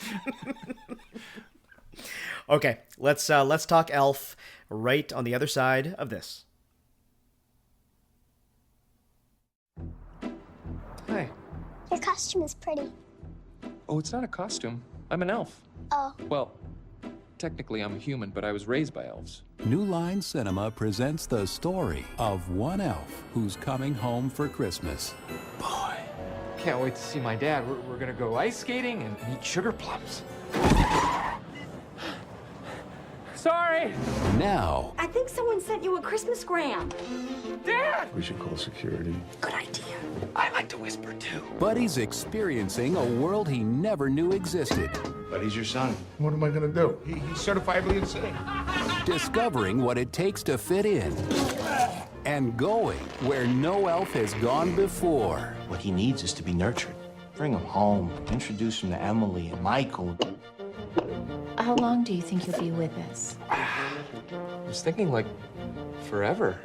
Okay, let's talk Elf right on the other side of this. Hi. Your costume is pretty. Oh, it's not a costume. I'm an elf. Oh. Well, technically I'm a human, but I was raised by elves. New Line Cinema presents the story of one elf who's coming home for Christmas. Boy. Can't wait to see my dad. We're gonna go ice skating and eat sugar plums. Sorry! Now, I think someone sent you a Christmasgram. Dad! We should call security. Good idea. I like to whisper too. Buddy's experiencing a world he never knew existed. But he's your son. What am I gonna do? He's certifiably insane. Discovering what it takes to fit in. And going where no elf has gone before. What he needs is to be nurtured. Bring him home. Introduce him to Emily and Michael. How long do you think you'll be with us? I was thinking, like, forever.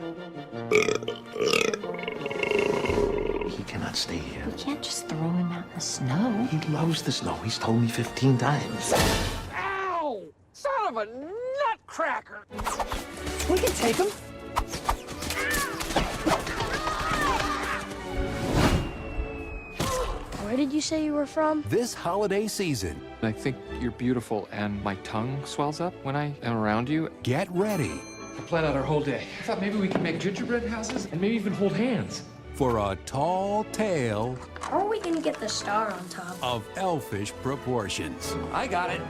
He cannot stay here. You can't just throw him out in the snow. He loves the snow. He's told me 15 times. Ow! Son of a nutcracker! We can take him. Where did you say you were from? This holiday season, I think you're beautiful, and my tongue swells up when I am around you. get ready I planned out our whole day. I thought maybe we could make gingerbread houses and maybe even hold hands. for a tall tale How are we gonna get the star on top? of elfish proportions. I got it.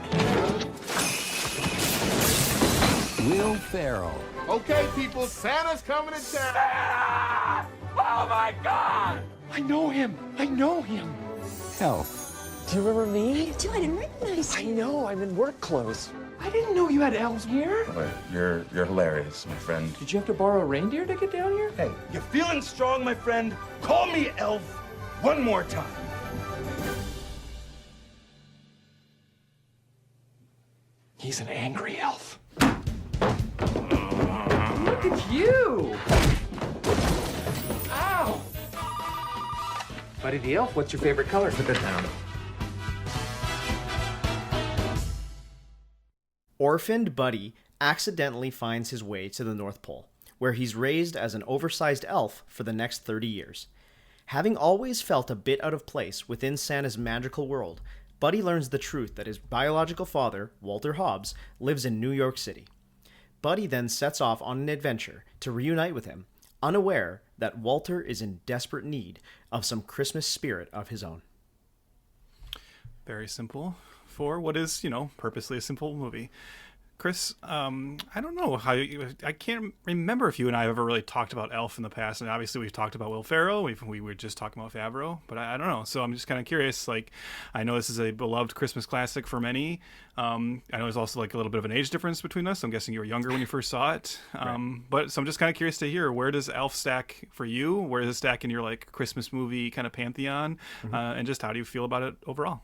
Will Ferrell, Okay, people, Santa's coming to town. Oh my God! I know him. I know him. Elf, Do you remember me? Dude, I didn't recognize I you. know. I'm in work clothes. I didn't know you had elves here. You're hilarious, my friend. Did you have to borrow a reindeer to get down here? Hey, you feeling strong, my friend? Call me Elf one more time. He's an angry elf. Look at you! Ow! Buddy the elf, what's your favorite color? Put that down. Orphaned Buddy accidentally finds his way to the North Pole, where he's raised as an oversized elf for the next 30 years. Having always felt a bit out of place within Santa's magical world, Buddy learns the truth that his biological father, Walter Hobbs, lives in New York City. Buddy then sets off on an adventure to reunite with him, unaware that Walter is in desperate need of some Christmas spirit of his own. Very simple for what is, purposely a simple movie. Chris, I don't know I can't remember if you and I have ever really talked about Elf in the past, and obviously we've talked about Will Ferrell. We were just talking about Favreau, but I don't know. So I'm just kind of curious. Like, I know this is a beloved Christmas classic for many. I know there's also like a little bit of an age difference between us. I'm guessing you were younger when you first saw it. Right. But so I'm just kind of curious to hear, where does Elf stack for you? Where does it stack in your like Christmas movie kind of pantheon? And just how do you feel about it overall?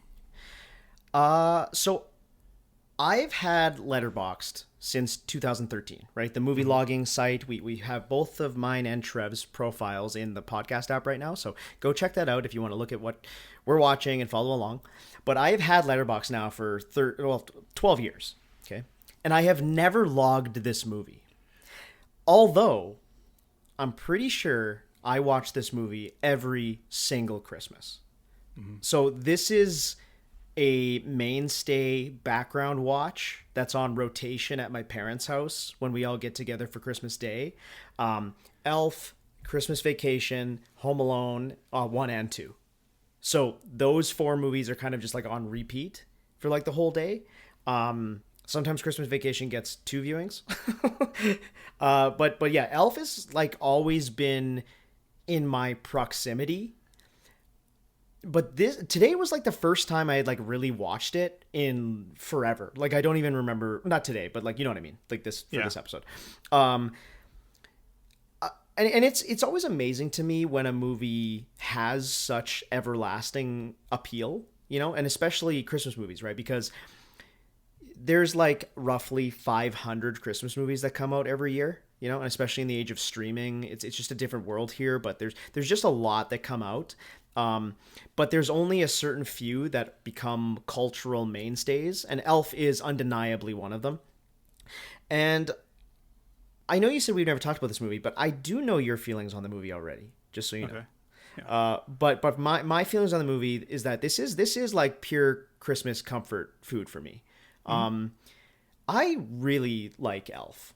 So I've had Letterboxd since 2013, right? The movie logging site. We have both of mine and Trev's profiles in the podcast app right now. So go check that out if you want to look at what we're watching and follow along. But I've had Letterboxd now for 12 years, okay? And I have never logged this movie. Although I'm pretty sure I watch this movie every single Christmas. So this is a mainstay background watch that's on rotation at my parents' house when we all get together for Christmas Day. Elf, Christmas Vacation, Home Alone, 1 and 2. So those 4 movies are kind of just like on repeat for like the whole day. Sometimes Christmas Vacation gets 2 viewings. But yeah, Elf has like always been in my proximity. But today was like the first time I had like really watched it in forever. Like I don't even remember, not today, but like, you know what I mean? Like this episode. And it's always amazing to me when a movie has such everlasting appeal, and especially Christmas movies, right? Because there's like roughly 500 Christmas movies that come out every year, and especially in the age of streaming, it's just a different world here, but there's just a lot that come out. But there's only a certain few that become cultural mainstays, and Elf is undeniably one of them. And I know you said we've never talked about this movie, but I do know your feelings on the movie already, just so you know. Yeah. But my feelings on the movie is that this is like pure Christmas comfort food for me. I really like Elf.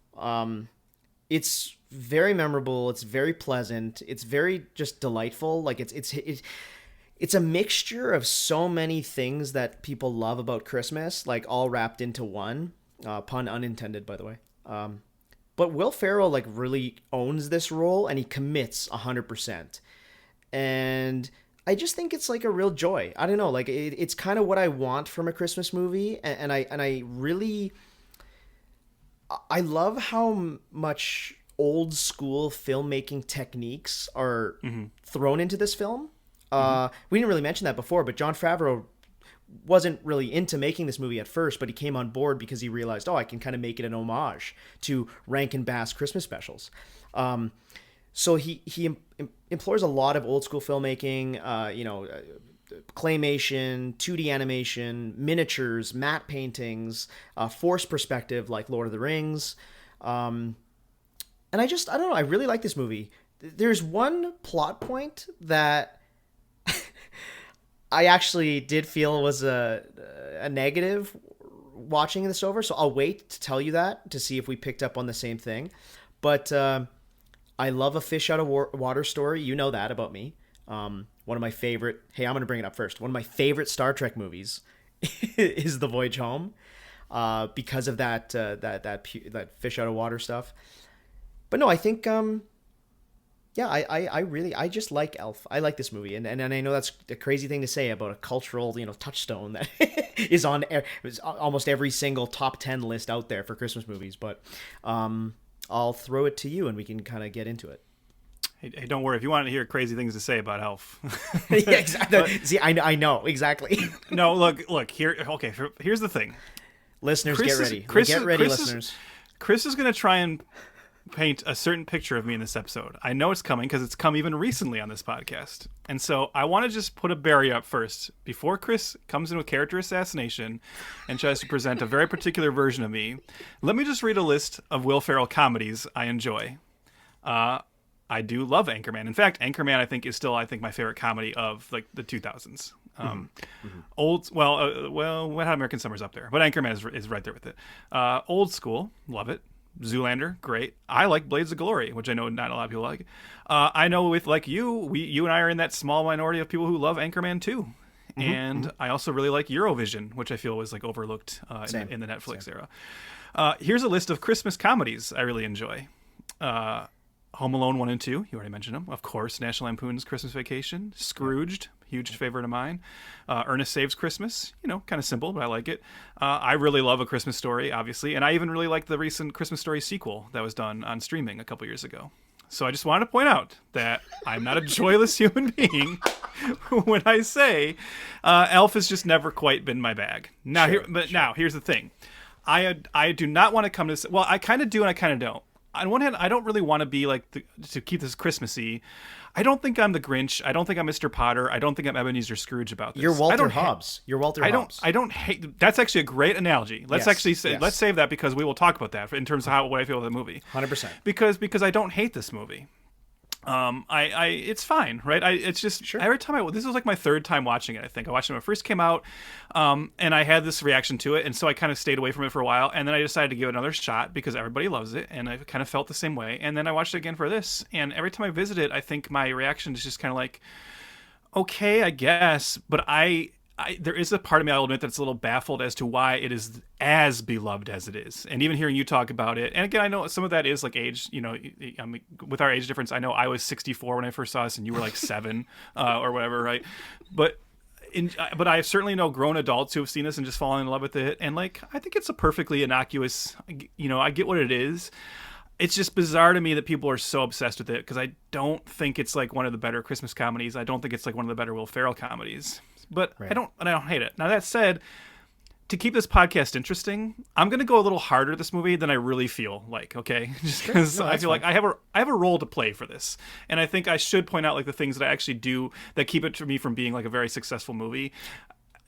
It's very memorable. It's very pleasant. It's very just delightful. Like it's a mixture of so many things that people love about Christmas, like all wrapped into one. Pun unintended, by the way. But Will Ferrell like really owns this role, and he commits 100%. And I just think it's like a real joy. I don't know, like it's kind of what I want from a Christmas movie, and I really love how much old school filmmaking techniques are thrown into this film. We didn't really mention that before, but Jon Favreau wasn't really into making this movie at first, but he came on board because he realized, I can kind of make it an homage to Rankin Bass Christmas specials. So he employs a lot of old school filmmaking, claymation, 2D animation, miniatures, matte paintings, forced perspective like Lord of the Rings. And I don't know, I really like this movie. There's one plot point that I actually did feel was a negative watching this over, so I'll wait to tell you that to see if we picked up on the same thing. But I love a fish out of water story. You know that about me. One of my favorite. Hey, I'm going to bring it up first. One of my favorite Star Trek movies is The Voyage Home, because of that fish out of water stuff. But no, I think I just like Elf. I like this movie, and I know that's a crazy thing to say about a cultural touchstone that is on almost every single top 10 list out there for Christmas movies. But I'll throw it to you, and we can kind of get into it. Hey, don't worry. If you want to hear crazy things to say about Elf. Yeah, exactly. See, I know exactly. No, look here. Okay, here's the thing. Listeners, get ready. Listeners. Chris is going to try and paint a certain picture of me in this episode. I know it's coming because it's come even recently on this podcast. And so I want to just put a barrier up first before Chris comes in with character assassination and tries to present a very particular version of me. Let me just read a list of Will Ferrell comedies I enjoy. I do love Anchorman. In fact, Anchorman I think is still my favorite comedy of like the 2000s. Old, Wet Hot American Summer's up there, but Anchorman is right there with it. Old school, love it. Zoolander, great. I like Blades of Glory, which I know not a lot of people like. I know with like you and I are in that small minority of people who love Anchorman too. And I also really like Eurovision, which I feel was like overlooked in the Netflix era. Here's a list of Christmas comedies I really enjoy. Home Alone 1 and 2, you already mentioned them. Of course, National Lampoon's Christmas Vacation. Scrooged, huge favorite of mine. Ernest Saves Christmas, kind of simple, but I like it. I really love A Christmas Story, obviously. And I even really like the recent Christmas Story sequel that was done on streaming a couple years ago. So I just wanted to point out that I'm not a joyless human being when I say Elf has just never quite been my bag. Now, now here's the thing. I do not want to come to this. Well, I kind of do and I kind of don't. On one hand, I don't really want to be like to keep this Christmassy. I don't think I'm the Grinch. I don't think I'm Mr. Potter. I don't think I'm Ebenezer Scrooge about this. You're Walter Hobbs. You're Walter Hobbs. I don't hate. That's actually a great analogy. Let's let's save that because we will talk about that in terms of what I feel about the movie. 100%. Because I don't hate this movie. It's fine, right? It's just every time this was like my third time watching it. I think I watched it when it first came out, and I had this reaction to it, and so I kind of stayed away from it for a while, and then I decided to give it another shot because everybody loves it, and I kind of felt the same way, and then I watched it again for this, and every time I visit it, I think my reaction is just kind of like, okay, I guess, but there is a part of me, I'll admit, that's a little baffled as to why it is as beloved as it is. And even hearing you talk about it, and again, I know some of that is like age, I mean, with our age difference, I know I was 64 when I first saw this and you were like 7 or whatever, right? But I certainly know grown adults who have seen this and just fallen in love with it. And like, I think it's a perfectly innocuous, I get what it is. It's just bizarre to me that people are so obsessed with it because I don't think it's like one of the better Christmas comedies. I don't think it's like one of the better Will Ferrell comedies. But I don't hate it. Now that said, to keep this podcast interesting, I'm going to go a little harder this movie than I really feel like, okay? Just because I feel like I have a role to play for this. And I think I should point out like the things that I actually do that keep it to me from being like a very successful movie.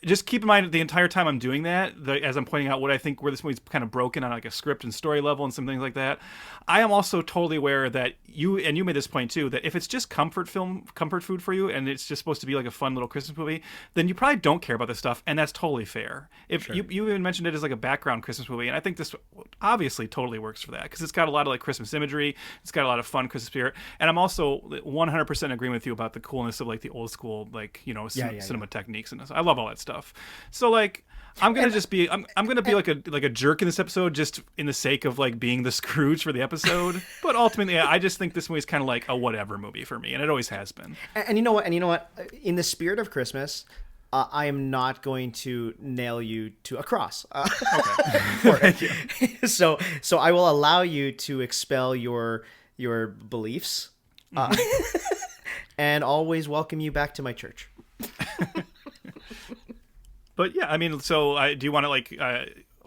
Just keep in mind the entire time I'm doing that, as I'm pointing out what I think where this movie's kind of broken on like a script and story level and some things like that, I am also totally aware that you made this point too, that if it's just comfort food for you and it's just supposed to be like a fun little Christmas movie, then you probably don't care about this stuff, and that's totally fair. If you even mentioned it as like a background Christmas movie, and I think this obviously totally works for that because it's got a lot of like Christmas imagery, it's got a lot of fun Christmas spirit, and I'm also 100% agreeing with you about the coolness of like the old school cinema techniques and this. I love all that stuff. So like I'm gonna be like a jerk in this episode just in the sake of like being the Scrooge for the episode. But ultimately, I just think this movie is kind of like a whatever movie for me, and it always has been. And you know what? In the spirit of Christmas, I am not going to nail you to a cross. Okay. Thank you. So I will allow you to expel your beliefs, and always welcome you back to my church. But yeah, I mean, so do you want to like?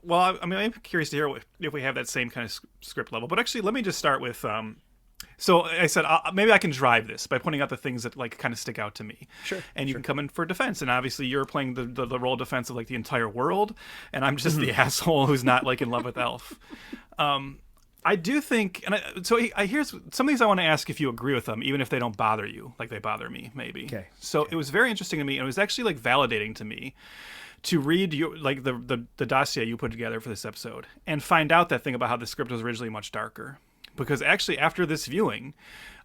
Well, I mean, I'm curious to hear if we have that same kind of script level. But actually, let me just start with. So I said maybe I can drive this by pointing out the things that like kind of stick out to me. Sure. And you can come in for defense, and obviously you're playing the role of defense of like the entire world, and I'm just the asshole who's not like in love with Elf. I do think, and here's some things I want to ask if you agree with them, even if they don't bother you, like they bother me, maybe. Okay. So it was very interesting to me, and it was actually like validating to me to read your like the dossier you put together for this episode and find out that thing about how the script was originally much darker. Because actually, after this viewing,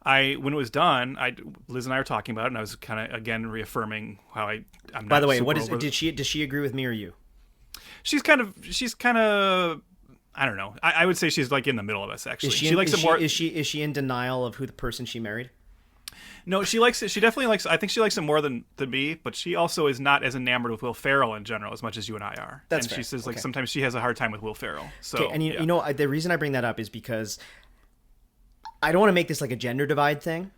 when it was done, Liz and I were talking about it, and I was kind of again reaffirming how I'm not. By the way, does she agree with me or you? She's kind of. I don't know. I would say she's like in the middle of us. Actually, Is she in denial of who the person she married? No, she likes it. She definitely likes. I think she likes it more than me. But she also is not as enamored with Will Ferrell in general as much as you and I are. That's and fair. She says like sometimes she has a hard time with Will Ferrell. So okay, and you know the reason I bring that up is because I don't want to make this like a gender divide thing,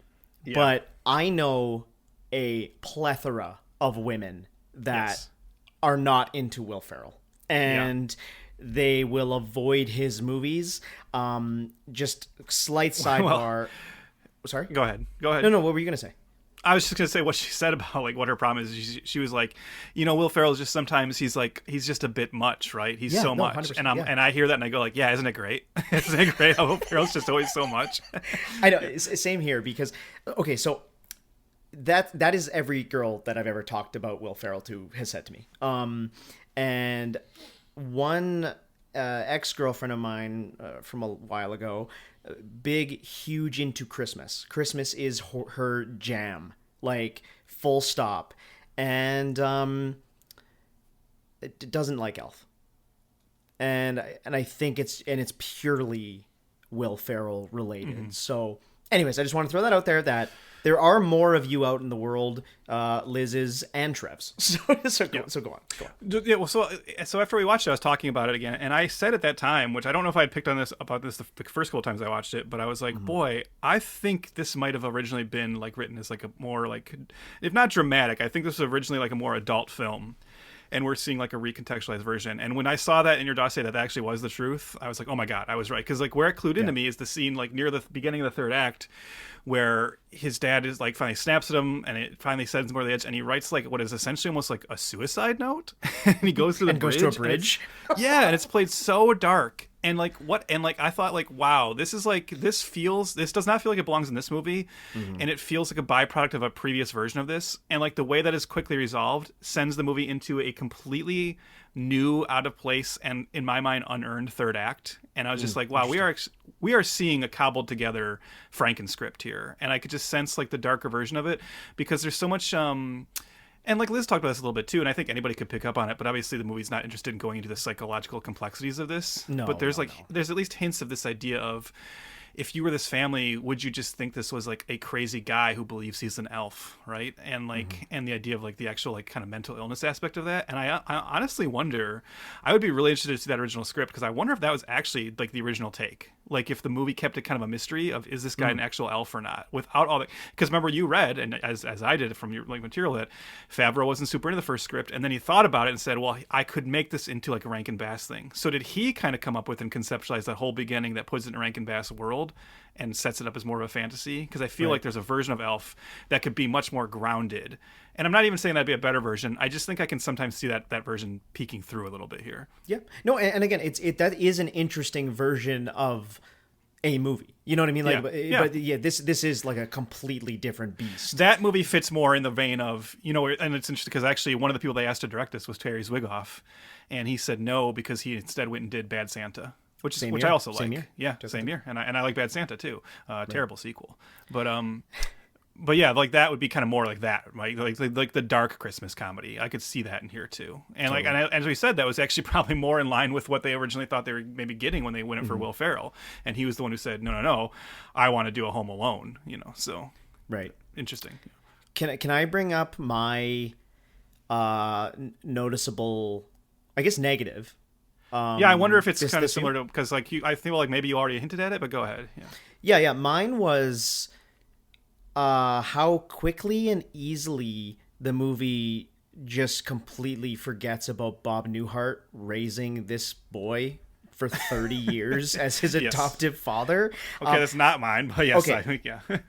but I know a plethora of women that are not into Will Ferrell, and they will avoid his movies. Just slight sidebar. Sorry? Go ahead. No, what were you going to say? I was just gonna say what she said about like what her problem is. She was like, Will Ferrell is just sometimes he's just a bit much, right? He's so much, and I hear that and I go like, yeah, isn't it great? Isn't it great how Will Ferrell's just always so much? I know, same here because okay, so that is every girl that I've ever talked about Will Ferrell to has said to me. And one ex-girlfriend of mine from a while ago, huge into Christmas. Christmas is her jam, like full stop. And it doesn't like Elf. And I think it's purely Will Ferrell related. Mm-hmm. So anyways, I just want to throw that out there that there are more of you out in the world, Liz's and Trev's. So go on. Yeah, well, so after we watched it, I was talking about it again, and I said at that time, which I don't know if I had picked on this the first couple times I watched it, but I was like, boy, I think this might have originally been like written as like a more like, if not dramatic, I think this was originally like a more adult film. And we're seeing like a recontextualized version. And when I saw that in your dossier that actually was the truth, I was like, oh my God, I was right. Because like where it clued into me is the scene like near the beginning of the third act where his dad is like finally snaps at him and it finally sends him over the edge and he writes like what is essentially almost like a suicide note. And he goes to the bridge. Goes to a bridge. And it's played so dark. And like what? And like I thought, like wow, this does not feel like it belongs in this movie, and it feels like a byproduct of a previous version of this. And like the way that is quickly resolved sends the movie into a completely new, out of place, and in my mind, unearned third act. And I was just like, wow, we are seeing a cobbled together Frankenscript here, and I could just sense like the darker version of it because there's so much. And like Liz talked about this a little bit too, and I think anybody could pick up on it, but obviously the movie's not interested in going into the psychological complexities of this. No, but there's there's at least hints of this idea of if you were this family, would you just think this was like a crazy guy who believes he's an elf, right? And like, and the idea of like the actual like kind of mental illness aspect of that. And I honestly wonder, I would be really interested to see that original script because I wonder if that was actually like the original take. Like if the movie kept it kind of a mystery of is this guy an actual elf or not, without all that. Because remember you read, and as I did from your like material, that Favreau wasn't super into the first script, and then he thought about it and said, well, I could make this into like a Rankin Bass thing. So did he kind of come up with and conceptualize that whole beginning that puts it in a Rankin Bass world and sets it up as more of a fantasy? Because I feel like there's a version of Elf that could be much more grounded. And I'm not even saying that'd be a better version. I just think I can sometimes see that version peeking through a little bit here. Yeah. No, and again, that is an interesting version of a movie. You know what I mean? Like, but this is like a completely different beast. That movie fits more in the vein of, and it's interesting because actually one of the people they asked to direct this was Terry Zwigoff, and he said no because he instead went and did Bad Santa. Which I also like. Same year? Yeah, same year. And I like Bad Santa too. Terrible sequel. But yeah, like that would be kind of more like that, right? Like the dark Christmas comedy. I could see that in here too. And like, and as we said, that was actually probably more in line with what they originally thought they were maybe getting when they went in for Will Ferrell. And he was the one who said, no, I want to do a Home Alone, so. Right. Interesting. Can I bring up my noticeable, I guess, negative? I wonder if it's kind of similar to, because like I feel like maybe you already hinted at it, but go ahead. Yeah. Mine was how quickly and easily the movie just completely forgets about Bob Newhart raising this boy for 30 years as his adoptive father. Okay, that's not mine, but yes, okay. I think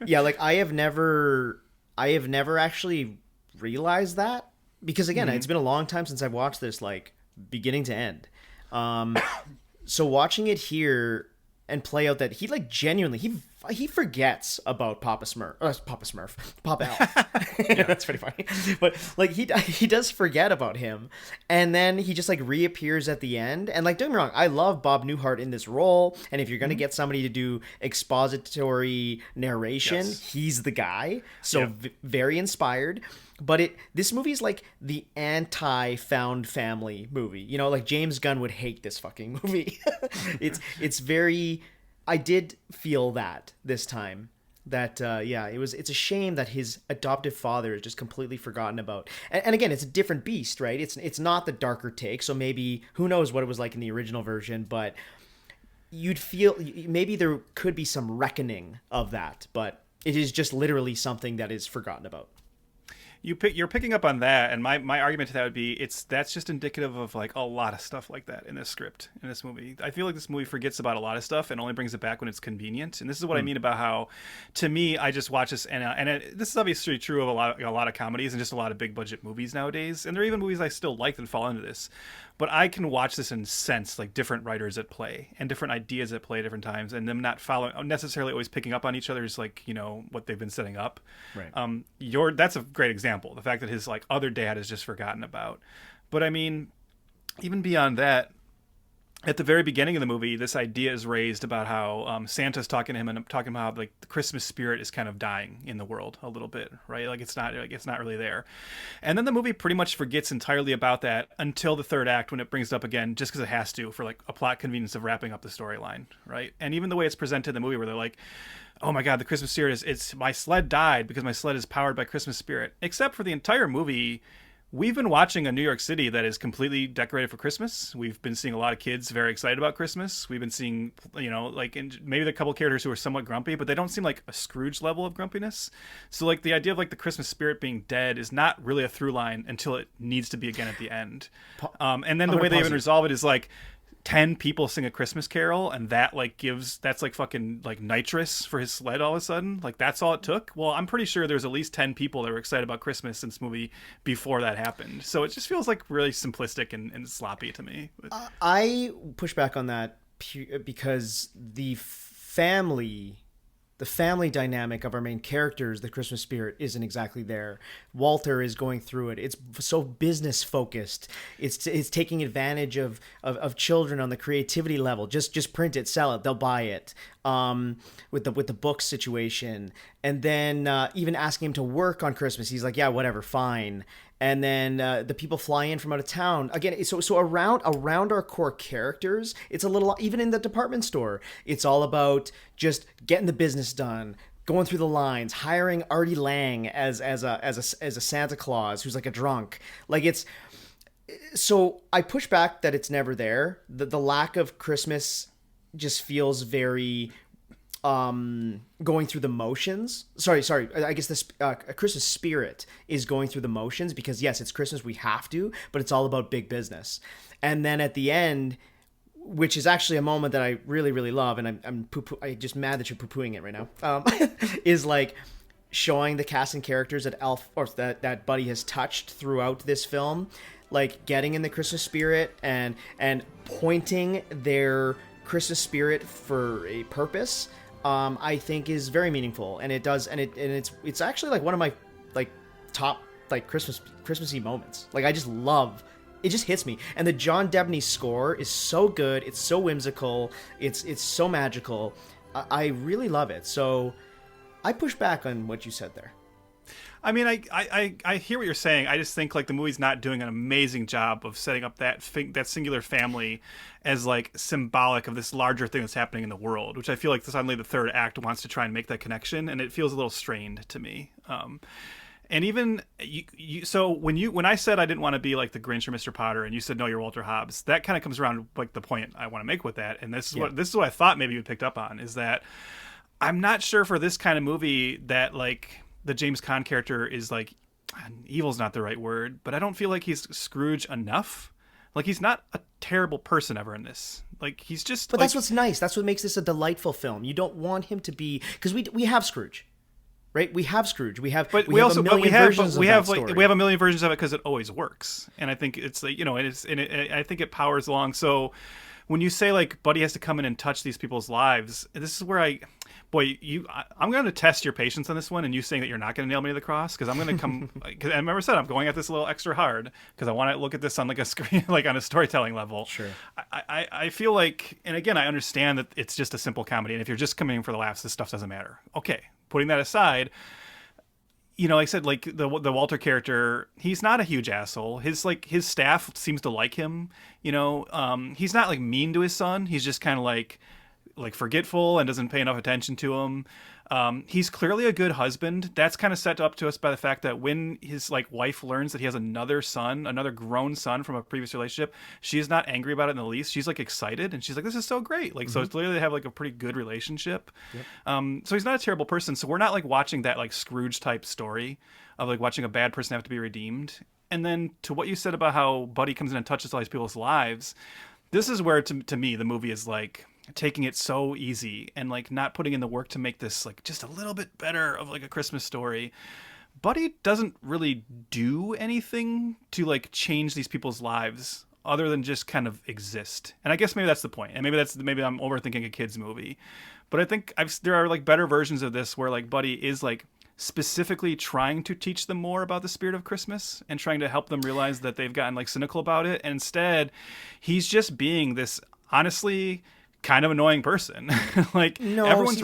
yeah, like I have never actually realized that because again, it's been a long time since I've watched this, like beginning to end. So watching it here and play out that he like genuinely he forgets about Papa Elf. Yeah, that's pretty funny. But like he does forget about him, and then he just like reappears at the end. And like, don't get me wrong, I love Bob Newhart in this role. And if you're gonna get somebody to do expository narration, he's the guy. So very inspired. But this movie is like the anti-found family movie. Like James Gunn would hate this fucking movie. It's very. I did feel that this time. That it's a shame that his adoptive father is just completely forgotten about. And again, it's a different beast, right? It's not the darker take. So maybe who knows what it was like in the original version, but you'd feel maybe there could be some reckoning of that. But it is just literally something that is forgotten about. you're picking up on that, and my argument to that would be that's just indicative of like a lot of stuff like that in this script, in this movie. I feel like this movie forgets about a lot of stuff and only brings it back when it's convenient. And this is what I mean about how, to me, I just watch this, and this is obviously true of a lot of comedies and just a lot of big budget movies nowadays. And there are even movies I still like that fall into this, but I can watch this and sense like different writers at play and different ideas at play at different times, and them not following necessarily always picking up on each other's like what they've been setting up. Right. That's a great example. The fact that his like other dad is just forgotten about. But I mean, even beyond that, at the very beginning of the movie, this idea is raised about how Santa's talking to him and talking about how like the Christmas spirit is kind of dying in the world a little bit, right? Like it's not really there. And then the movie pretty much forgets entirely about that until the third act, when it brings it up again, just because it has to, for like a plot convenience of wrapping up the storyline, right? And even the way it's presented in the movie, where they're like, oh my God, the Christmas spirit it's my sled died because my sled is powered by Christmas spirit. Except for the entire movie, we've been watching a New York City that is completely decorated for Christmas. We've been seeing a lot of kids very excited about Christmas. We've been seeing, like maybe the couple characters who are somewhat grumpy, but they don't seem like a Scrooge level of grumpiness. So like the idea of like the Christmas spirit being dead is not really a through line until it needs to be again at the end. And then the way they even resolve it is like 10 people sing a Christmas carol, and that like that's like fucking like nitrous for his sled all of a sudden. Like that's all it took. Well, I'm pretty sure there's at least 10 people that were excited about Christmas in this movie before that happened. So it just feels like really simplistic and sloppy to me. I push back on that because the family dynamic of our main characters, the Christmas spirit, isn't exactly there. Walter is going through it. It's so business focused. It's taking advantage of children on the creativity level. Just print it, sell it, they'll buy it. With the book situation, and then even asking him to work on Christmas, he's like, yeah, whatever, fine. And then the people fly in from out of town again. So around our core characters, it's a little, even in the department store, it's all about just getting the business done, going through the lines, hiring Artie Lang as a Santa Claus who's like a drunk. Like it's, so I push back that it's never there. The lack of Christmas just feels very going through the motions. Sorry. I guess this Christmas spirit is going through the motions because yes, it's Christmas, we have to, but it's all about big business. And then at the end, which is actually a moment that I really, really love, and I'm just mad that you're poo-pooing it right now, is like showing the cast and characters that Elf or that Buddy has touched throughout this film, like getting in the Christmas spirit and pointing their Christmas spirit for a purpose. I think is very meaningful, and it does, and it's actually like one of my like top like Christmassy moments. Like I just love, it just hits me, and the John Debney score is so good. It's so whimsical. It's so magical. I really love it. So I push back on what you said there. I mean, I hear what you're saying. I just think like the movie's not doing an amazing job of setting up that singular family as like symbolic of this larger thing that's happening in the world, which I feel like suddenly the third act wants to try and make that connection, and it feels a little strained to me. And even so when I said I didn't want to be like the Grinch or Mr. Potter, and you said no, you're Walter Hobbs, that kind of comes around like the point I want to make with that. And this is what I thought maybe you picked up on, is that I'm not sure for this kind of movie that like the James Caan character is like, evil's not the right word, but I don't feel like he's Scrooge enough. Like he's not a terrible person ever in this. Like he's just. But that's what's nice. That's what makes this a delightful film. You don't want him to be, because we have Scrooge, right? We have Scrooge. We have a million versions of that story. We have a million versions of it because it always works, and I think it's like I think it powers along. So when you say like Buddy has to come in and touch these people's lives, this is where I'm going to test your patience on this one, and you saying that you're not going to nail me to the cross, because I'm going to come. Because I remember said I'm going at this a little extra hard because I want to look at this on like a screen, like on a storytelling level. Sure. I feel like, and again, I understand that it's just a simple comedy, and if you're just coming in for the laughs, this stuff doesn't matter. Okay, putting that aside. Like I said, like the Walter character, he's not a huge asshole. His staff seems to like him. He's not like mean to his son. He's just kind of like like forgetful and doesn't pay enough attention to him. He's clearly a good husband. That's kind of set up to us by the fact that when his like wife learns that he has another son, another grown son from a previous relationship, she is not angry about it in the least. She's like excited and she's like, this is so great. Like, so it's clearly they have like a pretty good relationship. Yep. So he's not a terrible person. So we're not like watching that like Scrooge type story of like watching a bad person have to be redeemed. And then to what you said about how Buddy comes in and touches all these people's lives, this is where to me the movie is like taking it so easy and like not putting in the work to make this like just a little bit better of like a Christmas story. Buddy doesn't really do anything to like change these people's lives other than just kind of exist. And I guess maybe that's the point. And maybe I'm overthinking a kid's movie. But I think there are like better versions of this where like Buddy is like specifically trying to teach them more about the spirit of Christmas and trying to help them realize that they've gotten like cynical about it. And instead, he's just being this honestly kind of annoying person. Like No, everyone's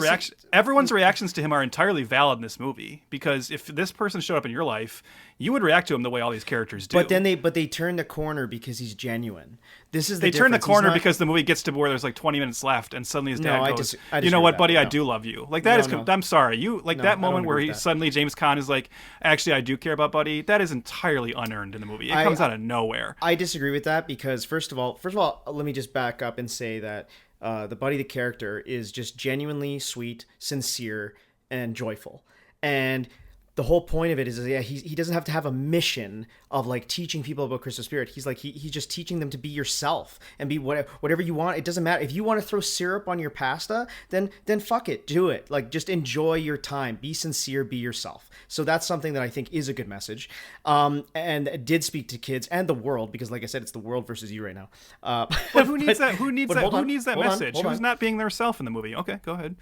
reactions to him are entirely valid in this movie, because if this person showed up in your life, you would react to him the way all these characters do. But then they turn the corner because he's genuine. This is they turn the corner because the movie gets to where there's like 20 minutes left, and suddenly his dad goes, "You know what, buddy? I do love you." Like that I'm sorry, you like that moment where suddenly James Caan is like, "Actually, I do care about Buddy." That is entirely unearned in the movie. It comes out of nowhere. I disagree with that because first of all, let me just back up and say that the Buddy the character is just genuinely sweet, sincere, and joyful. And the whole point of it is he doesn't have to have a mission of like teaching people about Christmas spirit. He's like he's just teaching them to be yourself and be whatever you want. It doesn't matter if you want to throw syrup on your pasta, then fuck it, do it. Like just enjoy your time, be sincere, be yourself. So that's something that I think is a good message, and it did speak to kids and the world, because like I said, it's the world versus you right now. But who needs that? Who needs that? Who needs that message? Who's not being themselves in the movie? Okay, go ahead.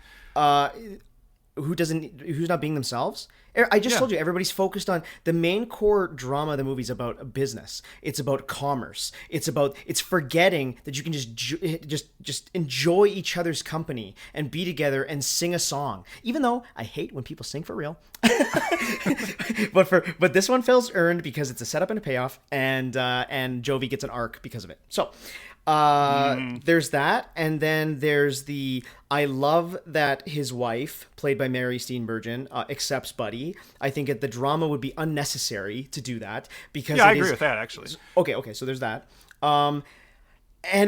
Who's not being themselves? I just told you, everybody's focused on the main core drama of the movie is about business. It's about commerce. It's forgetting that you can just enjoy each other's company and be together and sing a song. Even though I hate when people sing for real, but this one feels earned because it's a setup and a payoff, and Jovi gets an arc because of it. So. There's that, and then there's I love that his wife, played by Mary Steenburgen, accepts Buddy. I think the drama would be unnecessary to do that because I agree with that actually. Okay, so there's that. And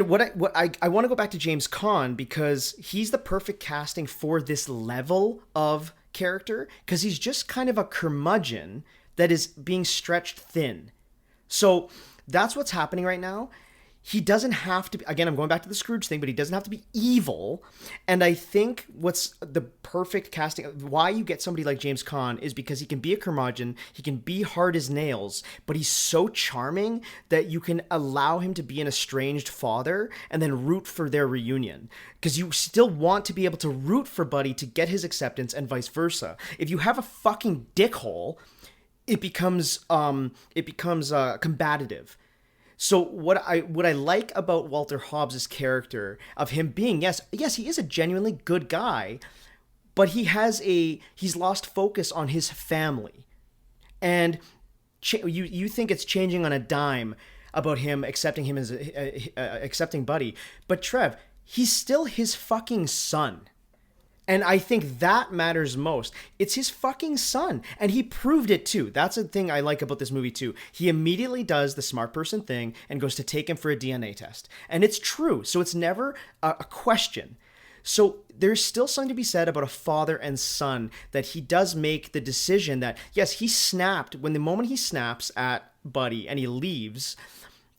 what I want to go back to James Caan because he's the perfect casting for this level of character, because he's just kind of a curmudgeon that is being stretched thin. So that's what's happening right now. He doesn't have to be, again, I'm going back to the Scrooge thing, but he doesn't have to be evil. And I think what's the perfect casting, why you get somebody like James Caan is because he can be a curmudgeon, he can be hard as nails, but he's so charming that you can allow him to be an estranged father and then root for their reunion. Because you still want to be able to root for Buddy to get his acceptance and vice versa. If you have a fucking dickhole, it becomes combative. So what I like about Walter Hobbs' character, of him being, yes, he is a genuinely good guy, but he's lost focus on his family. And you think it's changing on a dime about him accepting Buddy, but Trev, he's still his fucking son. And I think that matters most. It's his fucking son. And he proved it too. That's the thing I like about this movie too. He immediately does the smart person thing and goes to take him for a DNA test. And it's true. So it's never a question. So there's still something to be said about a father and son, that he does make the decision that, yes, he snapped when the moment he snaps at Buddy and he leaves.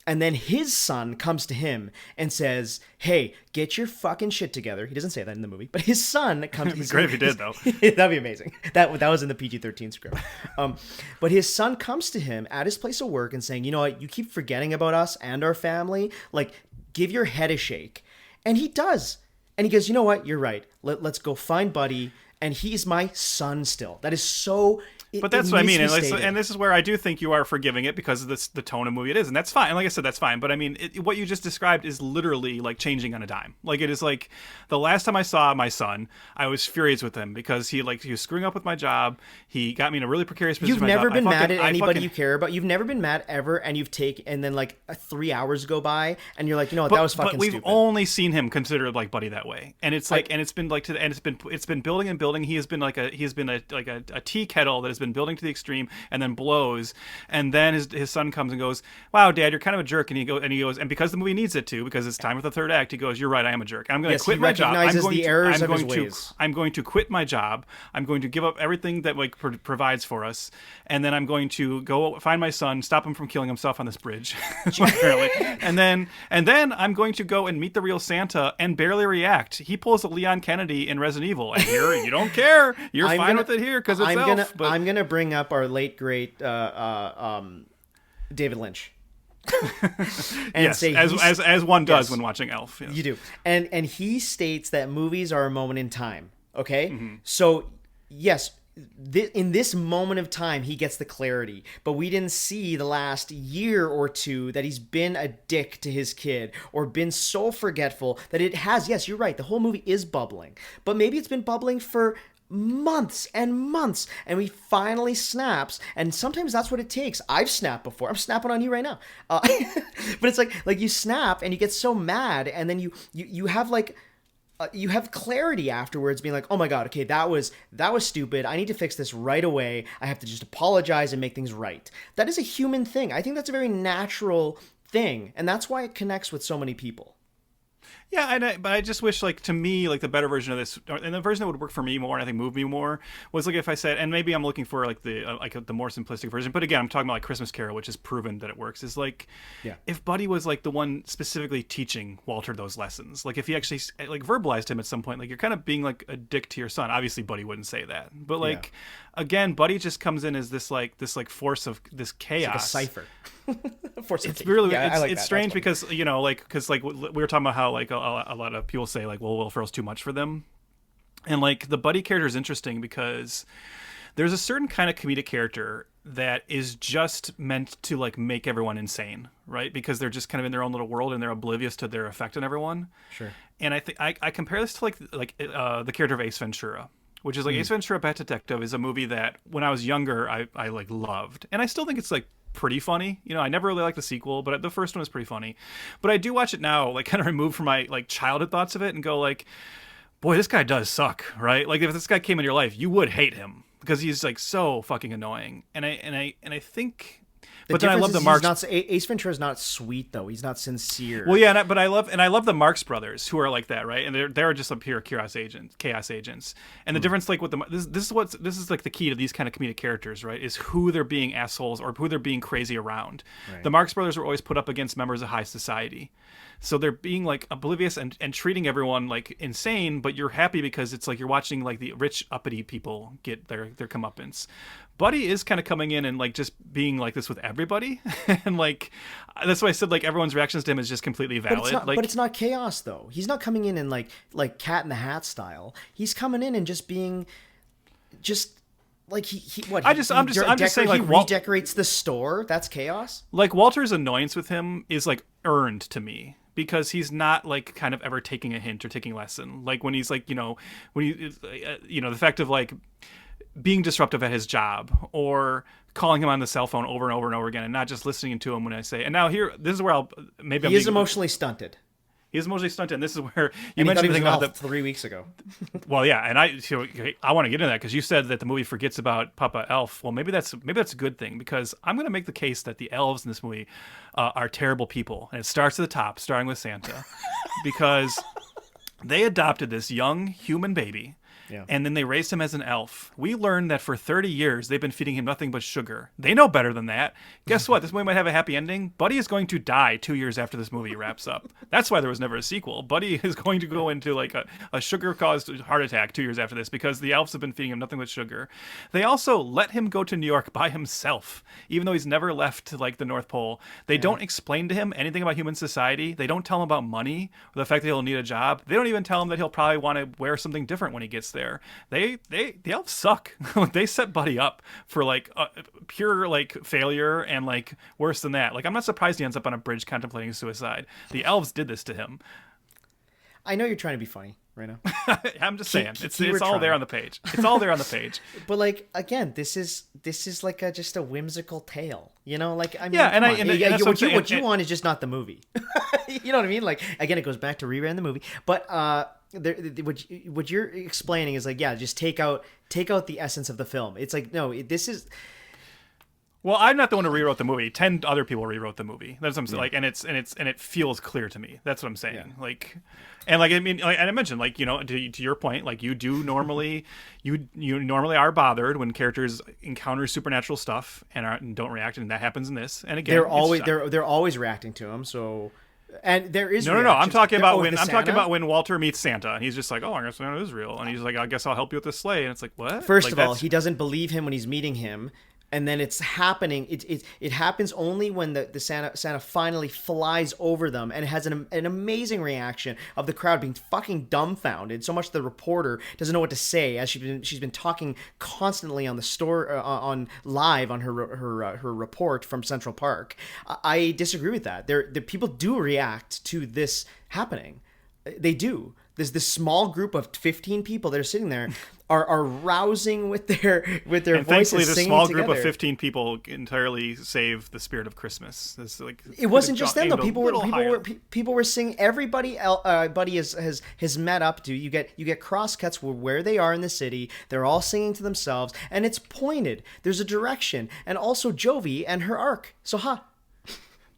And then his son comes to him and says, "Hey, get your fucking shit together." He doesn't say that in the movie, but his son comes. It'd be great if he did, though. That'd be amazing. That was in the PG-13 script. But his son comes to him at his place of work and saying, "You know what? You keep forgetting about us and our family. Like, give your head a shake." And he does. And he goes, "You know what? You're right. Let's go find Buddy." and he's my son still. That is so. But that's what I mean, and this is where I do think you are forgiving it because of the tone of movie it is, and that's fine. And like I said, that's fine. But I mean, what you just described is literally like changing on a dime. Like it is like the last time I saw my son, I was furious with him because he was screwing up with my job. He got me in a really precarious position. You've never been mad at anybody you care about. You've never been mad ever, and and then like 3 hours go by, and you're like, you know what, that was fucking stupid. But we've only seen him consider like Buddy that way, and it's like, and it's been like it's been building and building. He has been a tea kettle that has been building to the extreme. And then blows, and then his son comes and goes, "Wow, Dad, you're kind of a jerk." And he goes, and because the movie needs it to, because it's time for the third act, he goes, "You're right, I am a jerk. I'm going to quit my job. I'm going to quit my job. I'm going to give up everything that like provides for us, and then I'm going to go find my son, stop him from killing himself on this bridge, apparently, and then I'm going to go and meet the real Santa and barely react. He pulls a Leon Kennedy in Resident Evil, and here you don't care. You're fine with it here because it's I'm gonna bring up our late great David Lynch. And yes, say as one does when watching Elf. Yes. You do. And he states that movies are a moment in time. Okay? Mm-hmm. So, yes, in this moment of time, he gets the clarity. But we didn't see the last year or two that he's been a dick to his kid or been so forgetful that it has, yes, you're right, the whole movie is bubbling. But maybe it's been bubbling for months and months, and he finally snaps, and sometimes that's what it takes. I've snapped before. I'm snapping on you right now. But it's like you snap and you get so mad, and then you have like you have clarity afterwards, being like, oh my god, okay, that was stupid. I need to fix this right away. I have to just apologize and make things right. That is a human thing. I think that's a very natural thing, and that's why it connects with so many people. Yeah, but I just wish, like, to me, like, the better version of this, and the version that would work for me more, and I think move me more, was, like, if I said, and maybe I'm looking for, like, the more simplistic version, but again, I'm talking about, like, Christmas Carol, which is proven that it works, is, like, if Buddy was, like, the one specifically teaching Walter those lessons, like, if he actually, like, verbalized him at some point, like, you're kind of being, like, a dick to your son. Obviously, Buddy wouldn't say that, but, like, again, Buddy just comes in as this force of this chaos. It's like a cipher. It's really it's strange because we were talking about how like a lot of people say like, well, Will Ferrell's too much for them, and like the Buddy character is interesting because there's a certain kind of comedic character that is just meant to like make everyone insane, right? Because they're just kind of in their own little world and they're oblivious to their effect on everyone. Sure. And I think I compare this to like the character of Ace Ventura. Which is like Ace Ventura: Pet Detective is a movie that when I was younger I like loved, and I still think it's like pretty funny. You know, I never really liked the sequel, but the first one was pretty funny. But I do watch it now, like kind of removed from my like childhood thoughts of it, and go like, boy, this guy does suck, right? Like if this guy came into your life, you would hate him because he's like so fucking annoying. And I think. But then I love the Marx. Ace Ventura is not sweet though. He's not sincere. Well, yeah, but I love the Marx Brothers who are like that, right? And they're just like pure chaos agents. And the difference, like with this is like the key to these kind of comedic characters, right? Is who they're being assholes or who they're being crazy around. Right. The Marx Brothers were always put up against members of high society. So they're being like oblivious and treating everyone like insane, but you're happy because it's like you're watching like the rich uppity people get their comeuppance. Buddy is kind of coming in and like just being like this with everybody, and like that's why I said like everyone's reactions to him is just completely valid. But it's not chaos though. He's not coming in and like Cat in the Hat style. He's coming in and just being like I'm just saying like he redecorates the store. That's chaos. Like Walter's annoyance with him is like earned to me. Because he's not like kind of ever taking a hint or taking a lesson. Like when he's like, the fact of like being disruptive at his job or calling him on the cell phone over and over and over again and not just listening to him when I say, and now here, this is where he is emotionally stunted. He's emotionally stunted, and this is where you mentioned the thing about 3 weeks ago. Well, yeah, and I want to get into that because you said that the movie forgets about Papa Elf. Well, maybe that's a good thing because I'm going to make the case that the elves in this movie are terrible people, and it starts at the top, starting with Santa, because they adopted this young human baby. Yeah. And then they raised him as an elf. We learned that for 30 years, they've been feeding him nothing but sugar. They know better than that. Guess what? This movie might have a happy ending. Buddy is going to die 2 years after this movie wraps up. That's why there was never a sequel. Buddy is going to go into like a sugar-caused heart attack 2 years after this because the elves have been feeding him nothing but sugar. They also let him go to New York by himself, even though he's never left like the North Pole. They don't explain to him anything about human society. They don't tell him about money or the fact that he'll need a job. They don't even tell him that he'll probably want to wear something different when he gets there. The elves suck. They set Buddy up for like pure like failure, and like worse than that. Like, I'm not surprised he ends up on a bridge contemplating suicide. The elves did this to him. I know you're trying to be funny right now. I'm just saying, it's all there on the page. It's all there on the page. But like, again, this is like just a whimsical tale, you know? Like, I mean, yeah, and what you want is just not the movie. You know what I mean? Like, again, it goes back to rewriting the movie. But what you're explaining is like, yeah, just take out the essence of the film. It's like, no, this is. Well, I'm not the one who rewrote the movie. 10 other people rewrote the movie. That's what I'm saying. Like, and it feels clear to me. That's what I'm saying. Yeah. Like, and like, I mean, like, and I mentioned, like, you know, to your point, like, you do normally, you normally are bothered when characters encounter supernatural stuff and don't react, and that happens in this. And again, they're always reacting to him. So, and there is no. I'm talking about when Walter meets Santa, and he's just like, oh, I guess Santa is real, and he's like, I guess I'll help you with this sleigh, and it's like, what? First like, of all, he doesn't believe him when he's meeting him. And then it's happening. It happens only when the Santa finally flies over them, and it has an amazing reaction of the crowd being fucking dumbfounded. So much the reporter doesn't know what to say, as she's been talking constantly on the store on live on her report from Central Park. I disagree with that. The people do react to this happening. They do. There's this small group of 15 people that are sitting there are rousing with their and voices, thankfully, this singing small together. group of 15 people entirely save the spirit of Christmas. This, like, it wasn't just them though. People were singing. Everybody, Buddy has met up to. You get cross cuts where they are in the city. They're all singing to themselves, and it's pointed. There's a direction, and also Jovi and her arc. So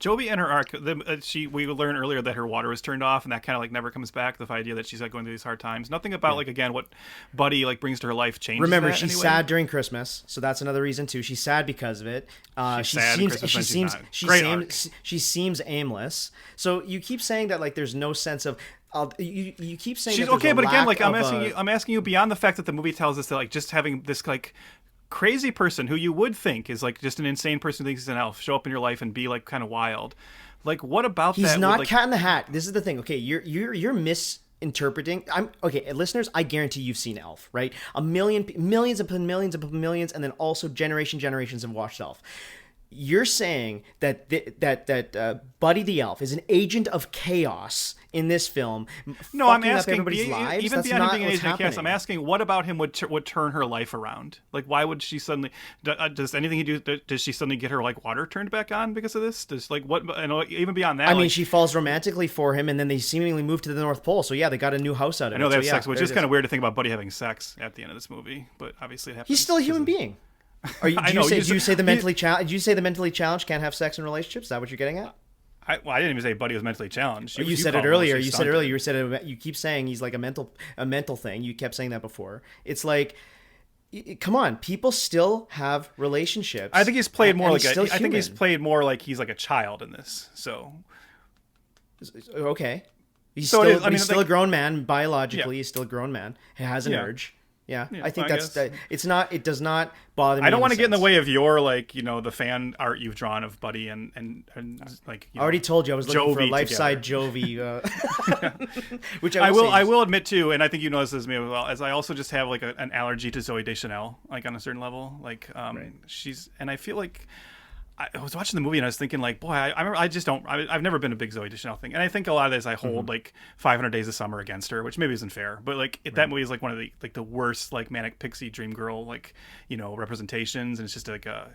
Jovi and her arc, we learned earlier that her water was turned off, and that kind of like never comes back. The idea that she's like going through these hard times. Nothing about like, again, what Buddy like brings to her life changes. Remember, that she's anyway. sad during Christmas, so that's another reason too. She's sad because of it. She seems aimless. So you keep saying that like there's no sense of. You keep saying she's that okay, but again, like I'm asking asking you beyond the fact that the movie tells us that like just having this like crazy person who you would think is like just an insane person who thinks he's an elf show up in your life and be like kind of wild. Like, what about he's that? He's not like, Cat in the Hat. This is the thing. Okay, you're misinterpreting. Listeners, I guarantee you've seen Elf, right? Millions upon millions, and then also generations have watched Elf. You're saying that Buddy the Elf is an agent of chaos in this film. No, I'm asking everybody's lives. Even That's beyond him not being an what's agent of chaos, happening. I'm asking what about him would turn her life around? Like, why would she suddenly? Does anything he do? Does she suddenly get her like water turned back on because of this? Does like what? And even beyond that, I mean, she falls romantically for him, and then they seemingly move to the North Pole. So yeah, they got a new house out of it. I know they have so, sex, yeah, which is kind of weird to think about Buddy having sex at the end of this movie, but obviously it happens. He's still a human being. Do you say the mentally challenged can't have sex in relationships? Is that what you're getting at? I didn't even say Buddy was mentally challenged. You said it earlier. You keep saying he's like a mental thing. You kept saying that before. It's like, come on, people still have relationships. I think he's played more like I think he's played more like he's like a child in this. So okay, he's still a grown man biologically. Yeah. He's still a grown man. He has an urge. Yeah, I think it's not. It does not bother me. I don't want to get in the way of your like the fan art you've drawn of Buddy and like. I already told you I was looking for a life-size Jovi, which I will admit too, and I think you know this as me as well. As I also just have like an allergy to Zooey Deschanel, like on a certain level. Like right. And I feel like. I was watching the movie and I was thinking like, boy, I've never been a big Zooey Deschanel thing. And I think a lot of this I hold like 500 Days of Summer against her, which maybe isn't fair, but like that movie is like one of the worst like manic pixie dream girl, like, representations. And it's just like a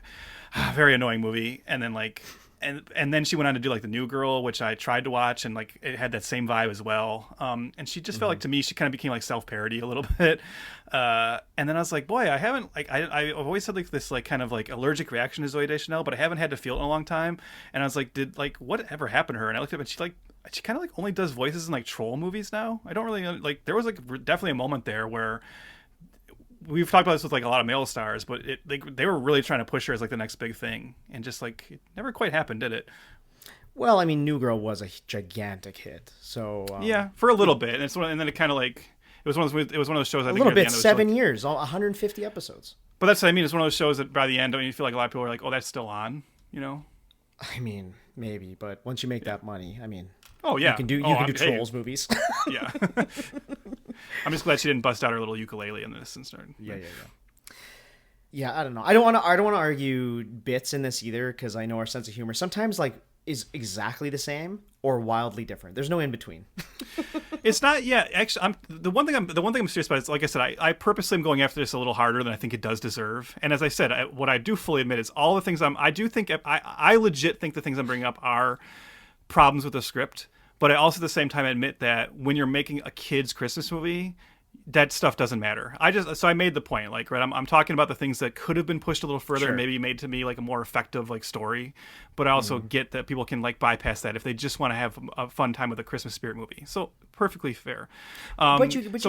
very annoying movie. And then like, and then she went on to do like The New Girl, which I tried to watch, and like it had that same vibe as well. And she just felt like, to me, she kind of became like self-parody a little bit. And then I was like, boy, I haven't like I've always had like this like kind of like allergic reaction to Zooey Deschanel, but I haven't had to feel it in a long time. And I was like, did like whatever happened to her? And I looked up and she kind of like only does voices in like troll movies now. I don't really like. There was like definitely a moment there where. We've talked about this with like a lot of male stars, but they were really trying to push her as like the next big thing, and just like it never quite happened, did it? Well, I mean, New Girl was a gigantic hit, so yeah, for a little bit, and then it kind of like it was one of those shows. I think a little bit, 7 years, 150 episodes. But that's what I mean. It's one of those shows that by the end, don't you feel like a lot of people are like, oh, that's still on, I mean, maybe, but once you make that money, I mean. Oh yeah, You can do Trolls movies. Yeah. I'm just glad she didn't bust out her little ukulele in this and start. Yeah, I don't know. I don't want to argue bits in this either, because I know our sense of humor sometimes like is exactly the same or wildly different. There's no in between. It's not. Yeah, actually, the one thing I'm serious about is, like I said, I purposely am going after this a little harder than I think it does deserve. And as I said, what I do fully admit is all the things I legit think the things I'm bringing up are problems with the script. But I also at the same time admit that when you're making a kid's Christmas movie, that stuff doesn't matter. So I made the point, like, right, I'm talking about the things that could have been pushed a little further and maybe made to me like a more effective like story. But I also get that people can like bypass that if they just want to have a fun time with a Christmas spirit movie. So perfectly fair. So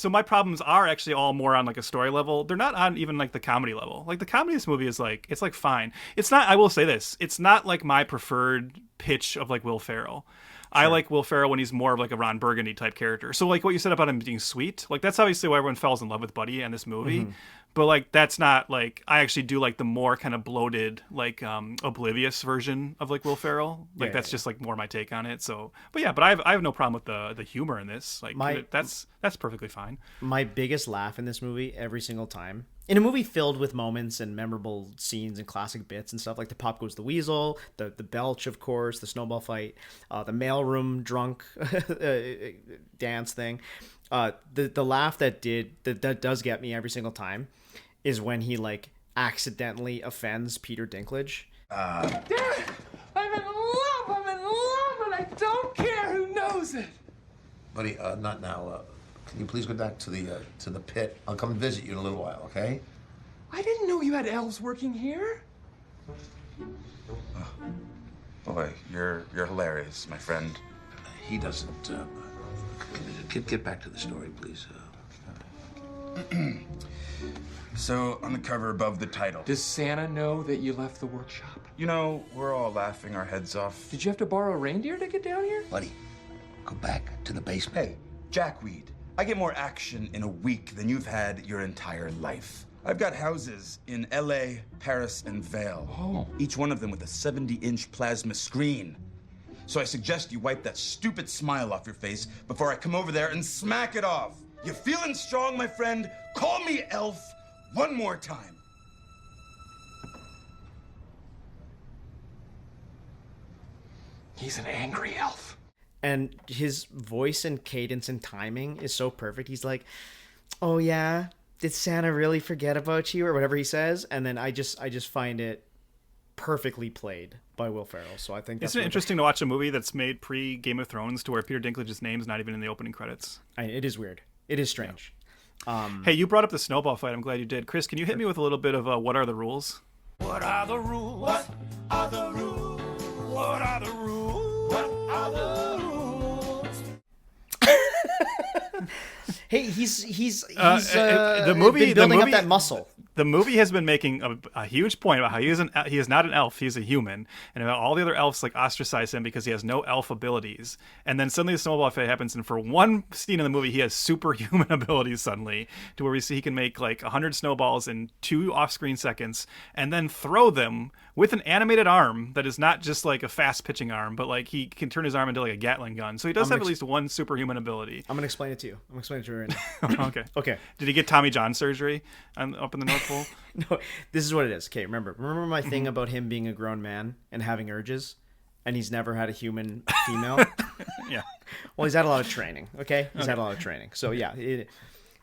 my problems are actually all more on like a story level. They're not on even like the comedy level. Like the comedy of this movie is like, it's like fine. It's not, I will say this, it's not like my preferred pitch of like Will Ferrell. I like Will Ferrell when he's more of like a Ron Burgundy type character. So like what you said about him being sweet, like that's obviously why everyone falls in love with Buddy in this movie. But like that's not like, I actually do like the more kind of bloated, like oblivious version of like Will Ferrell. Like that's just like more my take on it. So, but yeah, but I have no problem with the humor in this. Like that's perfectly fine. My biggest laugh in this movie every single time, in a movie filled with moments and memorable scenes and classic bits and stuff, like the Pop Goes the Weasel, the belch, of course, the snowball fight, the mailroom drunk dance thing. The laugh that does get me every single time is when he like accidentally offends Peter Dinklage. Damn it! I'm in love, and I don't care who knows it. Buddy, not now. Can you please go back to the pit? I'll come visit you in a little while, okay? I didn't know you had elves working here. Boy, you're hilarious, my friend. He doesn't. Get back to the story, please. So, on the cover above the title. Does Santa know that you left the workshop? You know, we're all laughing our heads off. Did you have to borrow a reindeer to get down here? Buddy, go back to the basement. Hey, Jackweed, I get more action in a week than you've had your entire life. I've got houses in LA, Paris, and Vail. Oh. Each one of them with a 70-inch plasma screen. So I suggest you wipe that stupid smile off your face before I come over there and smack it off. You feeling strong, my friend? Call me Elf one more time. He's an angry elf. And his voice and cadence and timing is so perfect. He's like, "Oh yeah, did Santa really forget about you?" or whatever he says. And then I just find it perfectly played by Will Ferrell. So I think that's Isn't it interesting to watch a movie that's made pre Game of Thrones to where Peter Dinklage's name's not even in the opening credits? It is weird. It is strange. Hey, you brought up the snowball fight. I'm glad you did. Chris, can you hit me with a little bit of what are the rules? What are the rules? What are the rules? What are the rules? What are the rules? Hey, he's the movie been building up that muscle. The movie has been making a huge point about how he is not an elf, he's a human, and about all the other elves like ostracize him because he has no elf abilities. And then suddenly the snowball fight happens, and for one scene in the movie, he has superhuman abilities suddenly, to where we see he can make like 100 snowballs in 2 off-screen seconds, and then throw them with an animated arm that is not just like a fast pitching arm, but like he can turn his arm into like a Gatling gun. So he does have at least one superhuman ability. I'm gonna explain it to you. I'm gonna explain it to you right now. Okay. Did he get Tommy John surgery up in the North Pole? No, this is what it is. Okay, remember my thing about him being a grown man and having urges, and he's never had a human female? Yeah. Well, he's had a lot of training, okay? He's had a lot of training. So, yeah.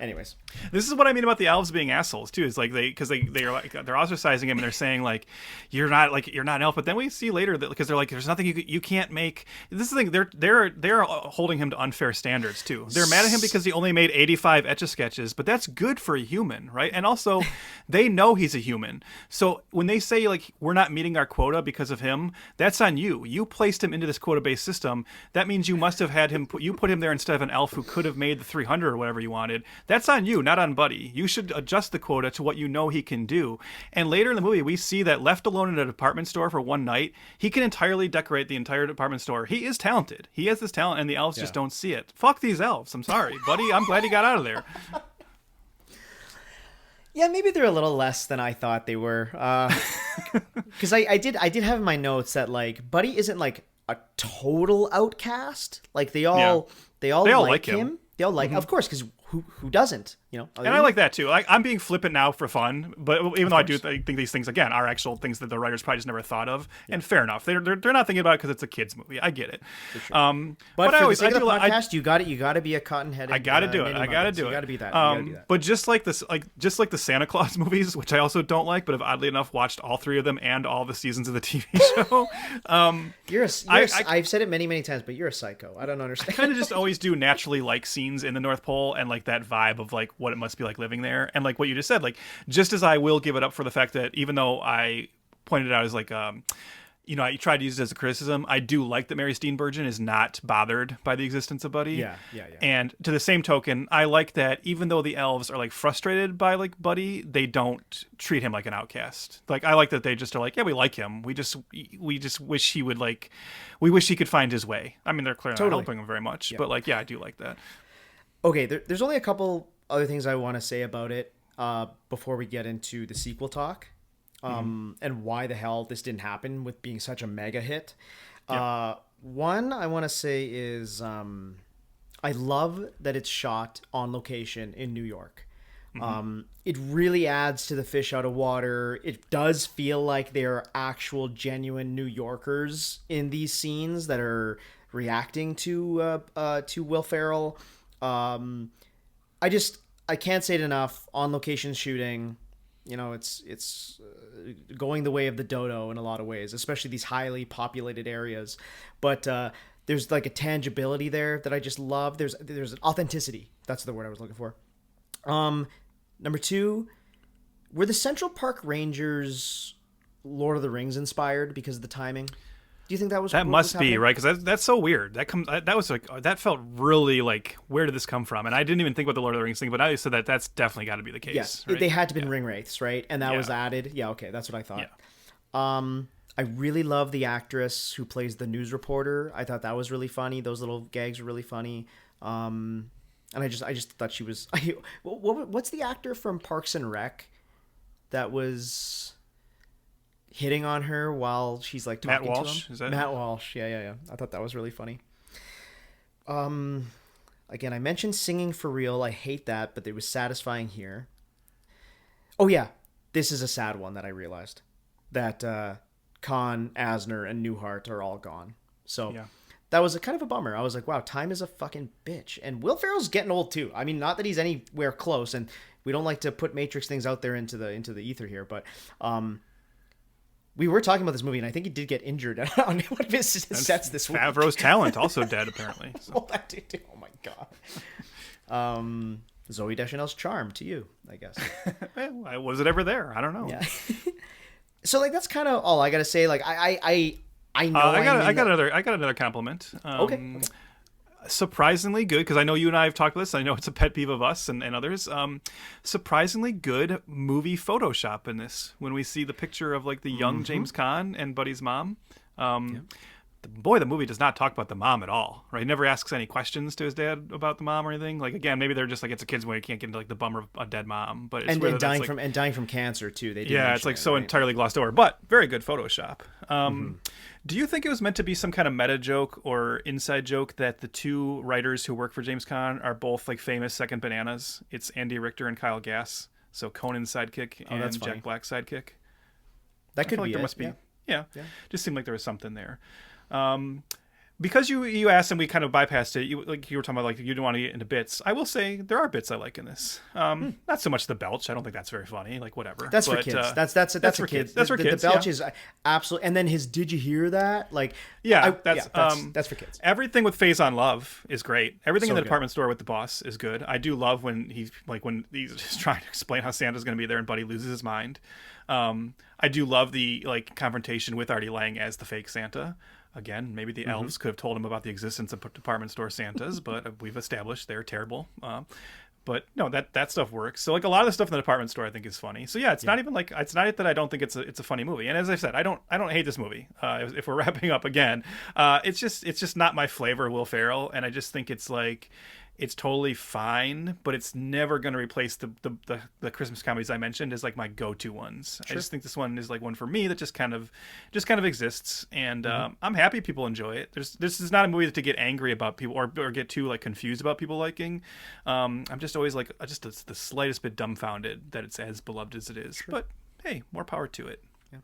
Anyways. This is what I mean about the elves being assholes, too. Is like they're ostracizing him and they're saying, like, you're not an elf. But then we see later that, because they're like, there's nothing you can't make. This is the thing. They're holding him to unfair standards, too. They're mad at him because he only made 85 Etch-a-Sketches, but that's good for a human, right? And also, they know he's a human. So when they say, like, we're not meeting our quota because of him, that's on you. You placed him into this quota-based system. That means you must have had him, you put him there instead of an elf who could have made the 300 or whatever you wanted. That's on you, not on Buddy. You should adjust the quota to what you know he can do. And later in the movie, we see that left alone in a department store for one night, he can entirely decorate the entire department store. He is talented. He has this talent, and the elves just don't see it. Fuck these elves. I'm sorry. Buddy, I'm glad he got out of there. Yeah, maybe they're a little less than I thought they were. Because I did have in my notes that, like, Buddy isn't, like, a total outcast. Like they all like him. They all like, of course, because who doesn't? You know, and I like that too. I'm being flippant now for fun, but even though I do think these things again are actual things that the writers probably just never thought of, and fair enough. They're not thinking about it because it's a kids movie. I get it. For sure. But for the sake of the podcast, you got to be a cotton-headed. I got to do it. I got to do it. You got to be that. But just like the Santa Claus movies, which I also don't like, but have oddly enough watched all 3 of them and all the seasons of the TV show. I've said it many times, but you're a psycho. I don't understand. I kind of just always do naturally like scenes in the North Pole and like that vibe of like what it must be like living there, and like what you just said, like just as I will give it up for the fact that even though I pointed out as like I tried to use it as a criticism, I do like that Mary Steenburgen is not bothered by the existence of Buddy. Yeah. And to the same token, I like that even though the elves are like frustrated by like Buddy, they don't treat him like an outcast. Like I like that they just are like, yeah, we like him. We just wish he would we wish he could find his way. I mean, they're clearly not helping him very much, but like, yeah, I do like that. Okay, there's only a couple other things I want to say about it before we get into the sequel talk. And why the hell this didn't happen with being such a mega hit. One I want to say is I love that it's shot on location in New York. It really adds to the fish out of water. It does feel like there are actual genuine New Yorkers in these scenes that are reacting to Will Ferrell. I can't say it enough. On location shooting, you know, it's going the way of the dodo in a lot of ways, especially these highly populated areas. But there's like a tangibility there that I just love. There's an authenticity. That's the word I was looking for. Number 2, were the Central Park Rangers Lord of the Rings inspired because of the timing? Do you think that was that must be right? Because that's so weird. That felt really like, where did this come from? And I didn't even think about the Lord of the Rings thing, but now you said that's definitely got to be the case. Yes, right? They had to be ring wraiths, right? And that was added. Yeah, okay, that's what I thought. Yeah. I really love the actress who plays the news reporter. I thought that was really funny. Those little gags were really funny. And I just thought she was. What's the actor from Parks and Rec that was hitting on her while she's like talking Matt Walsh? to him? Is that Matt Walsh? Yeah. I thought that was really funny. Again, I mentioned singing for real. I hate that, but it was satisfying here. Oh yeah, this is a sad one that I realized that Khan, Asner, and Newhart are all gone. So. Yeah. That was kind of a bummer. I was like, wow, time is a fucking bitch. And Will Ferrell's getting old too. I mean, not that he's anywhere close, and we don't like to put Matrix things out there into the ether here, but we were talking about this movie, and I think he did get injured on one of his sets this week. Favreau's talent also dead, apparently. So. Oh, that dude, oh my god. Zooey Deschanel's charm to you, I guess. Well, was it ever there? I don't know. Yeah. So like that's kind of all I gotta say. Like I know. I got another compliment. Okay. Surprisingly good, because I know you and I have talked about this. I know it's a pet peeve of us and others. Surprisingly good movie Photoshop in this. When we see the picture of like the young James Caan and Buddy's mom, the movie does not talk about the mom at all. Right? He never asks any questions to his dad about the mom or anything. Like again, maybe they're just like, it's a kid's movie, you can't get into like the bummer of a dead mom. But it's dying from cancer too. They it's like so entirely glossed over, but very good Photoshop. Do you think it was meant to be some kind of meta joke or inside joke that the 2 writers who work for James Caan are both like famous second bananas? It's Andy Richter and Kyle Gass. So Conan's sidekick and Jack Black's sidekick. That could be there it. Must be. Yeah. Just seemed like there was something there. Because you asked and we kind of bypassed it. You were talking about like you didn't want to get into bits. I will say there are bits I like in this. Not so much the belch. I don't think that's very funny. Like whatever. That's for kids. That's for kids. That's for kids. The belch is absolutely. And then his "Did you hear that?" Like that's for kids. Everything with Phase on Love is great. Everything in the department store with the boss is good. I do love when he's just trying to explain how Santa's going to be there and Buddy loses his mind. I do love the like confrontation with Artie Lang as the fake Santa. Again, maybe the elves could have told him about the existence of department store Santas, but we've established they're terrible. But no, that stuff works. So like a lot of the stuff in the department store I think is funny. So yeah, it's not even like it's not that I don't think it's a funny movie. And as I said, I don't hate this movie. If we're wrapping up again, it's just not my flavor, Will Ferrell, and I just think it's like it's totally fine, but it's never going to replace the Christmas comedies I mentioned as like my go-to ones. I just think this one is like one for me that just kind of exists, and I'm happy people enjoy it. This is not a movie to get angry about people or get too like confused about people liking. I'm just always like the slightest bit dumbfounded that it's as beloved as it is. But hey, more power to it. Yeah.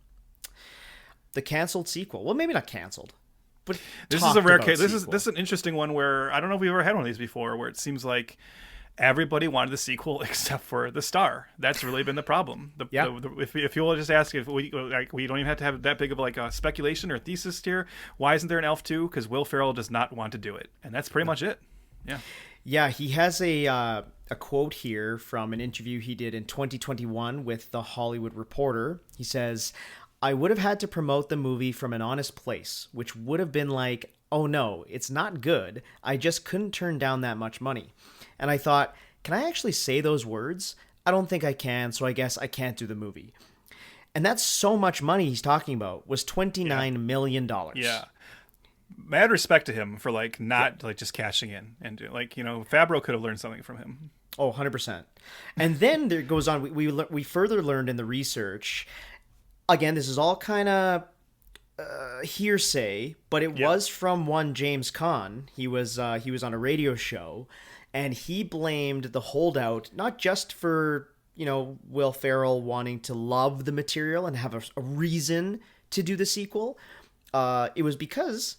The canceled sequel. Well, maybe not canceled. But this is a rare case. This is an interesting one where I don't know if we've ever had one of these before, where it seems like everybody wanted the sequel except for the star. That's really been the problem. If you will just ask, if we don't even have to have that big of like a speculation or thesis here. Why isn't there an Elf 2? Because Will Ferrell does not want to do it, and that's pretty much it. Yeah. Yeah, he has a quote here from an interview he did in 2021 with The Hollywood Reporter. He says, I would have had to promote the movie from an honest place, which would have been like, oh no, it's not good. I just couldn't turn down that much money. And I thought, can I actually say those words? I don't think I can, so I guess I can't do the movie. And that's so much money he's talking about, was $29 million. Yeah. Mad respect to him for like not like just cashing in and like, you know, Favreau could have learned something from him. Oh, 100%. And then there goes on, we further learned in the research. Again, this is all kind of hearsay, but it was from one James Caan. He was on a radio show, and he blamed the holdout not just for, you know, Will Ferrell wanting to love the material and have a reason to do the sequel. It was because,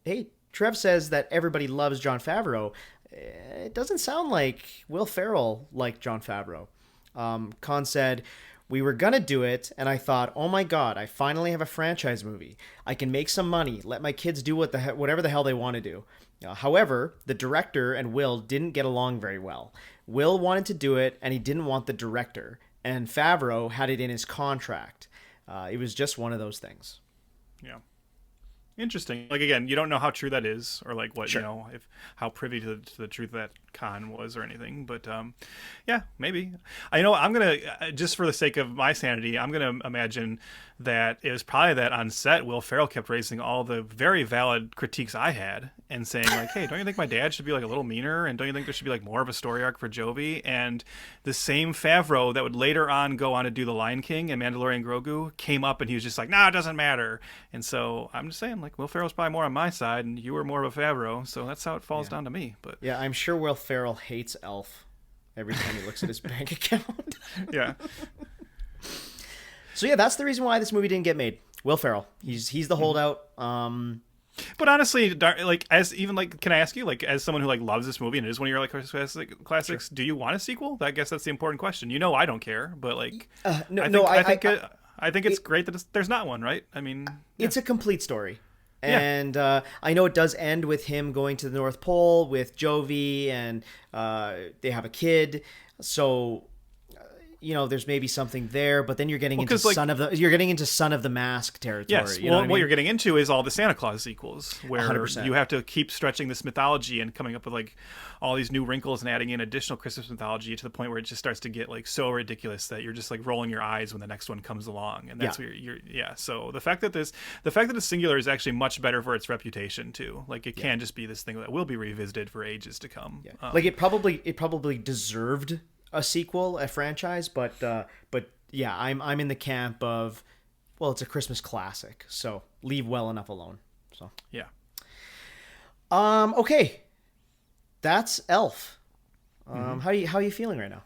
hey, Trev says that everybody loves Jon Favreau. It doesn't sound like Will Ferrell liked Jon Favreau. Caan said, we were going to do it, and I thought, oh my God, I finally have a franchise movie. I can make some money, let my kids do whatever the hell they want to do. However, the director and Will didn't get along very well. Will wanted to do it, and he didn't want the director. And Favreau had it in his contract. It was just one of those things. Yeah. Interesting. Like, again, you don't know how true that is, or like what, you know, how privy to the truth that Caan was or anything. But yeah, maybe. I know I'm going to, just for the sake of my sanity, I'm going to imagine that it was probably that on set, Will Ferrell kept raising all the very valid critiques I had and saying like, hey, don't you think my dad should be like a little meaner? And don't you think there should be like more of a story arc for Jovi? And the same Favreau that would later on go on to do The Lion King and Mandalorian Grogu came up and he was just like, nah, it doesn't matter. And so I'm just saying, like, Will Ferrell's probably more on my side and you were more of a Favreau. So that's how it falls down to me. But yeah, I'm sure Will Ferrell hates Elf every time he looks at his bank account. Yeah. So yeah, that's the reason why this movie didn't get made. Will Ferrell, he's the holdout. But honestly, like, as even like, can I ask you, like, as someone who like loves this movie and it is one of your like classics, do you want a sequel? I guess that's the important question. You know, I don't care, but like, I think it's great that there's not one, right? I mean, it's a complete story. And I know it does end with him going to the North Pole with Jovi, and they have a kid. So, you know, there's maybe something there, but then you're getting into Son of the Mask territory. Yes. You know what you're getting into is all the Santa Claus sequels, where 100%. You have to keep stretching this mythology and coming up with like all these new wrinkles and adding in additional Christmas mythology to the point where it just starts to get like so ridiculous that you're just like rolling your eyes when the next one comes along. And that's where you're So the fact that it's singular is actually much better for its reputation too. Like it can just be this thing that will be revisited for ages to come. Yeah. Like it probably deserved a sequel, a franchise, but yeah, I'm in the camp of, well, it's a Christmas classic, so leave well enough alone. So yeah. Okay, that's Elf. How are you feeling right now?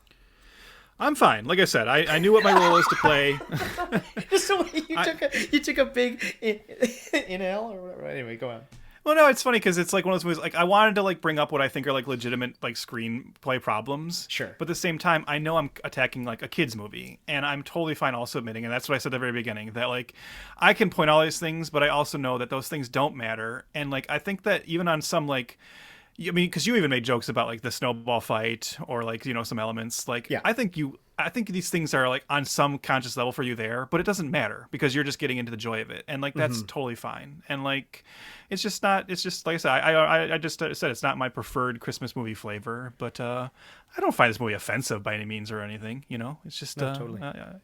I'm fine. Like I said, I knew what my role is to play. Just the way you took a big inhale or whatever. Anyway, go on. Well, no, it's funny because it's like one of those movies. Like I wanted to like bring up what I think are like legitimate like screenplay problems. Sure. But at the same time, I know I'm attacking like a kids movie, and I'm totally fine also admitting, and that's what I said at the very beginning, that like I can point all these things, but I also know that those things don't matter. And like I think that even on some like, I mean, because you even made jokes about like the snowball fight or like, you know, some elements. Like I think these things are like on some conscious level for you there, but it doesn't matter because you're just getting into the joy of it, and like that's totally fine. And like it's just like I said, I just said it's not my preferred Christmas movie flavor, but I don't find this movie offensive by any means or anything. You know, it's just totally.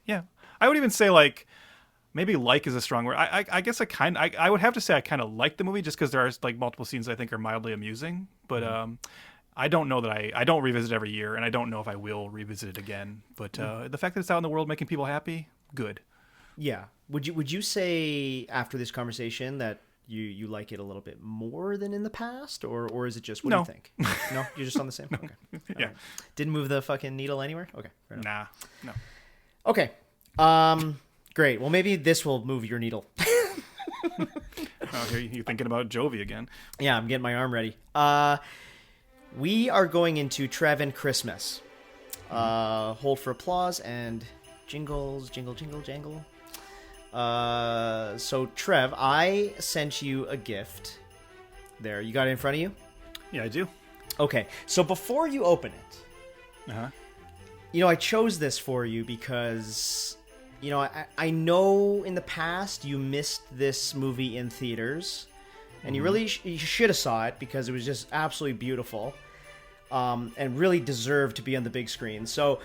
Yeah. I would even say like maybe like is a strong word. I guess I would have to say I kind of like the movie just because there are like multiple scenes I think are mildly amusing, but I don't know that I don't revisit it every year, and I don't know if I will revisit it again. But the fact that it's out in the world making people happy, good. Yeah. Would you say after this conversation that you like it a little bit more than in the past, or is it just what do you think? No, you're just on the same. No. Okay. Yeah. Right. Didn't move the fucking needle anywhere. Okay. Nah. No. Okay. Great. Well, maybe this will move your needle. Oh, here you're thinking about Jovi again. Yeah, I'm getting my arm ready. We are going into Trev and Christmas. Hold for applause and jingles, jingle, jingle, jangle. So Trev, I sent you a gift. There, you got it in front of you? Yeah, I do. Okay, so before you open it, you know, I chose this for you because, you know, I know in the past you missed this movie in theaters, and you really you should have saw it because it was just absolutely beautiful, and really deserved to be on the big screen. So,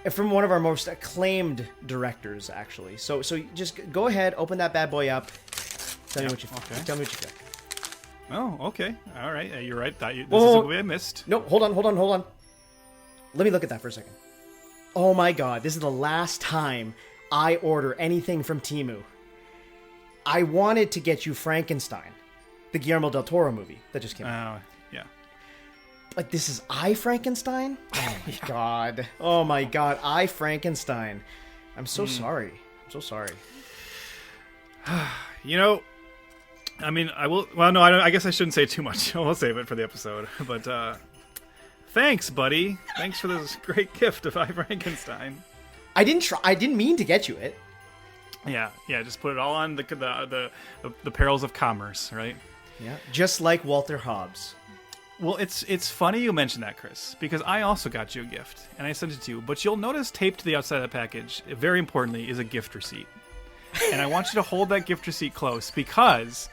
from one of our most acclaimed directors, actually. So just go ahead, open that bad boy up. Tell me what you okay. Tell me what you got. Oh, okay. All right. You're right. This is Whoa. a movie I missed. No, hold on. Let me look at that for a second. Oh my god, this is the last time I order anything from Temu. I wanted to get you Frankenstein, the Guillermo del Toro movie that just came out. Yeah. Like, this is I, Frankenstein? Oh my god. Oh my god, I, Frankenstein. I'm so sorry. I'm so sorry. You know, I mean, I will... Well, no, I guess I shouldn't say too much. We'll save it for the episode. But, thanks, buddy. Thanks for this great gift of I, Frankenstein. I didn't mean to get you it. Yeah, just put it all on the perils of commerce, right? Yeah, just like Walter Hobbs. Well, it's funny you mentioned that, Chris, because I also got you a gift, and I sent it to you. But you'll notice taped to the outside of the package, very importantly, is a gift receipt. And I want you to hold that gift receipt close, because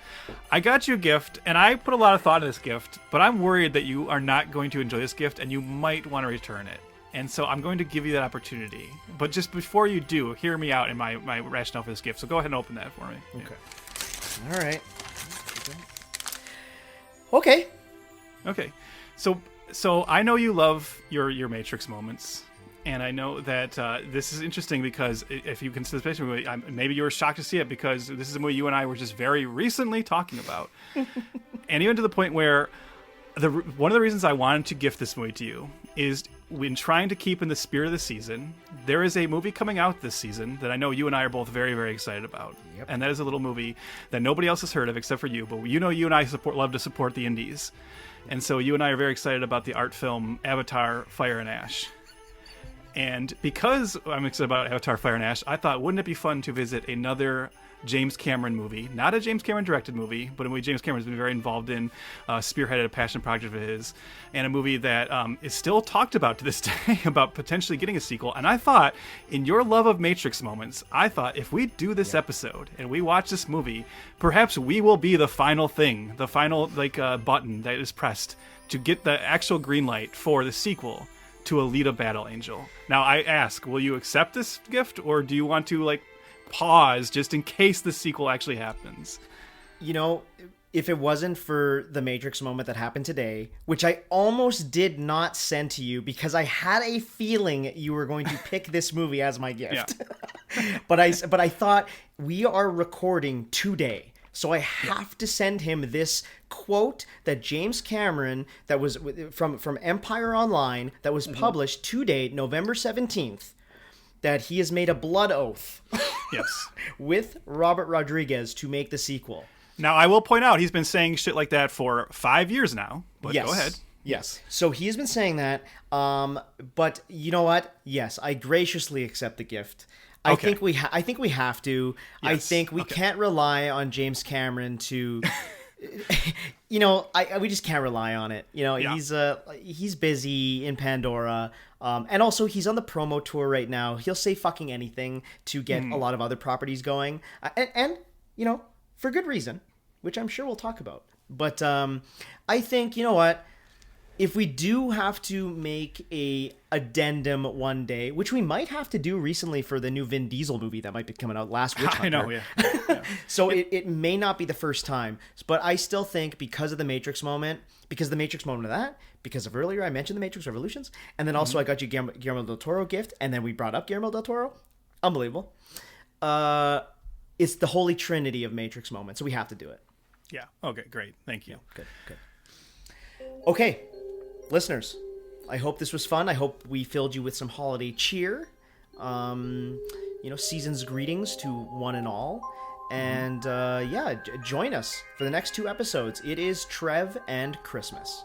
I got you a gift, and I put a lot of thought into this gift, but I'm worried that you are not going to enjoy this gift, and you might want to return it. And so I'm going to give you that opportunity. But just before you do, hear me out in my rationale for this gift. So go ahead and open that for me. Okay. All right. Okay. Okay, so I know you love your Matrix moments, and I know that this is interesting because if you consider this movie, maybe you were shocked to see it because this is a movie you and I were just very recently talking about, and even to the point where one of the reasons I wanted to gift this movie to you is when trying to keep in the spirit of the season, there is a movie coming out this season that I know you and I are both very, very excited about, and that is a little movie that nobody else has heard of except for you, but you know you and I love to support the indies. And so you and I are very excited about the art film Avatar Fire and Ash. And because I'm excited about Avatar Fire and Ash, I thought, wouldn't it be fun to visit another James Cameron movie? Not a James Cameron directed movie, but a movie James Cameron's been very involved in, spearheaded a passion project of his, and a movie that is still talked about to this day about potentially getting a sequel. And I thought, in your love of Matrix moments, I thought if we do this episode and we watch this movie, perhaps we will be the final thing, the final button that is pressed to get the actual green light for the sequel to Alita Battle Angel. Now I ask, will you accept this gift, or do you want to pause just in case the sequel actually happens? You know, if it wasn't for the Matrix moment that happened today, which I almost did not send to you because I had a feeling you were going to pick this movie as my gift. Yeah. but I thought, we are recording today, so I have to send him this quote that James Cameron, that was from Empire Online, that was published today, November 17th, that he has made a blood oath with Robert Rodriguez to make the sequel. Now, I will point out, he's been saying shit like that for 5 years now, but go ahead. Yes. So he has been saying that, but you know what? Yes, I graciously accept the gift. I think we have to. Yes. I think we can't rely on James Cameron to... you know, we just can't rely on it. You know, he's busy in Pandora, and also he's on the promo tour right now. He'll say fucking anything to get a lot of other properties going, and you know, for good reason, which I'm sure we'll talk about. But I think, you know what, if we do have to make a addendum one day, which we might have to do recently for the new Vin Diesel movie that might be coming out, Last Witch Hunter. I know, yeah. So it may not be the first time, but I still think because of the Matrix moment, because of that, because of earlier I mentioned the Matrix Revolutions, and then also I got you Guillermo del Toro gift, and then we brought up Guillermo del Toro. Unbelievable. It's the holy trinity of Matrix moments, so we have to do it. Yeah. Okay, great. Thank you. Good. Okay, listeners, I hope this was fun. I hope we filled you with some holiday cheer. Season's greetings to one and all. And join us for the next 2 episodes. It is Trev and Christmas.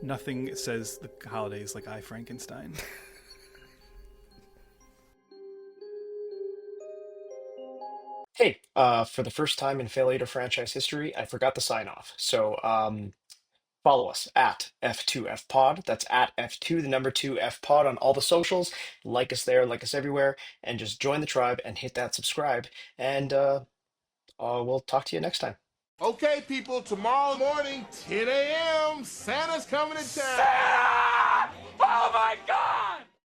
Nothing says the holidays like I, Frankenstein. Hey, for the first time in Failure franchise history, I forgot to sign off. So follow us at F2F Pod. That's at F2, the number 2 F Pod on all the socials. Like us there, like us everywhere, and just join the tribe and hit that subscribe. And we'll talk to you next time. Okay, people, tomorrow morning, 10 a.m., Santa's coming to town. Santa! Oh my God!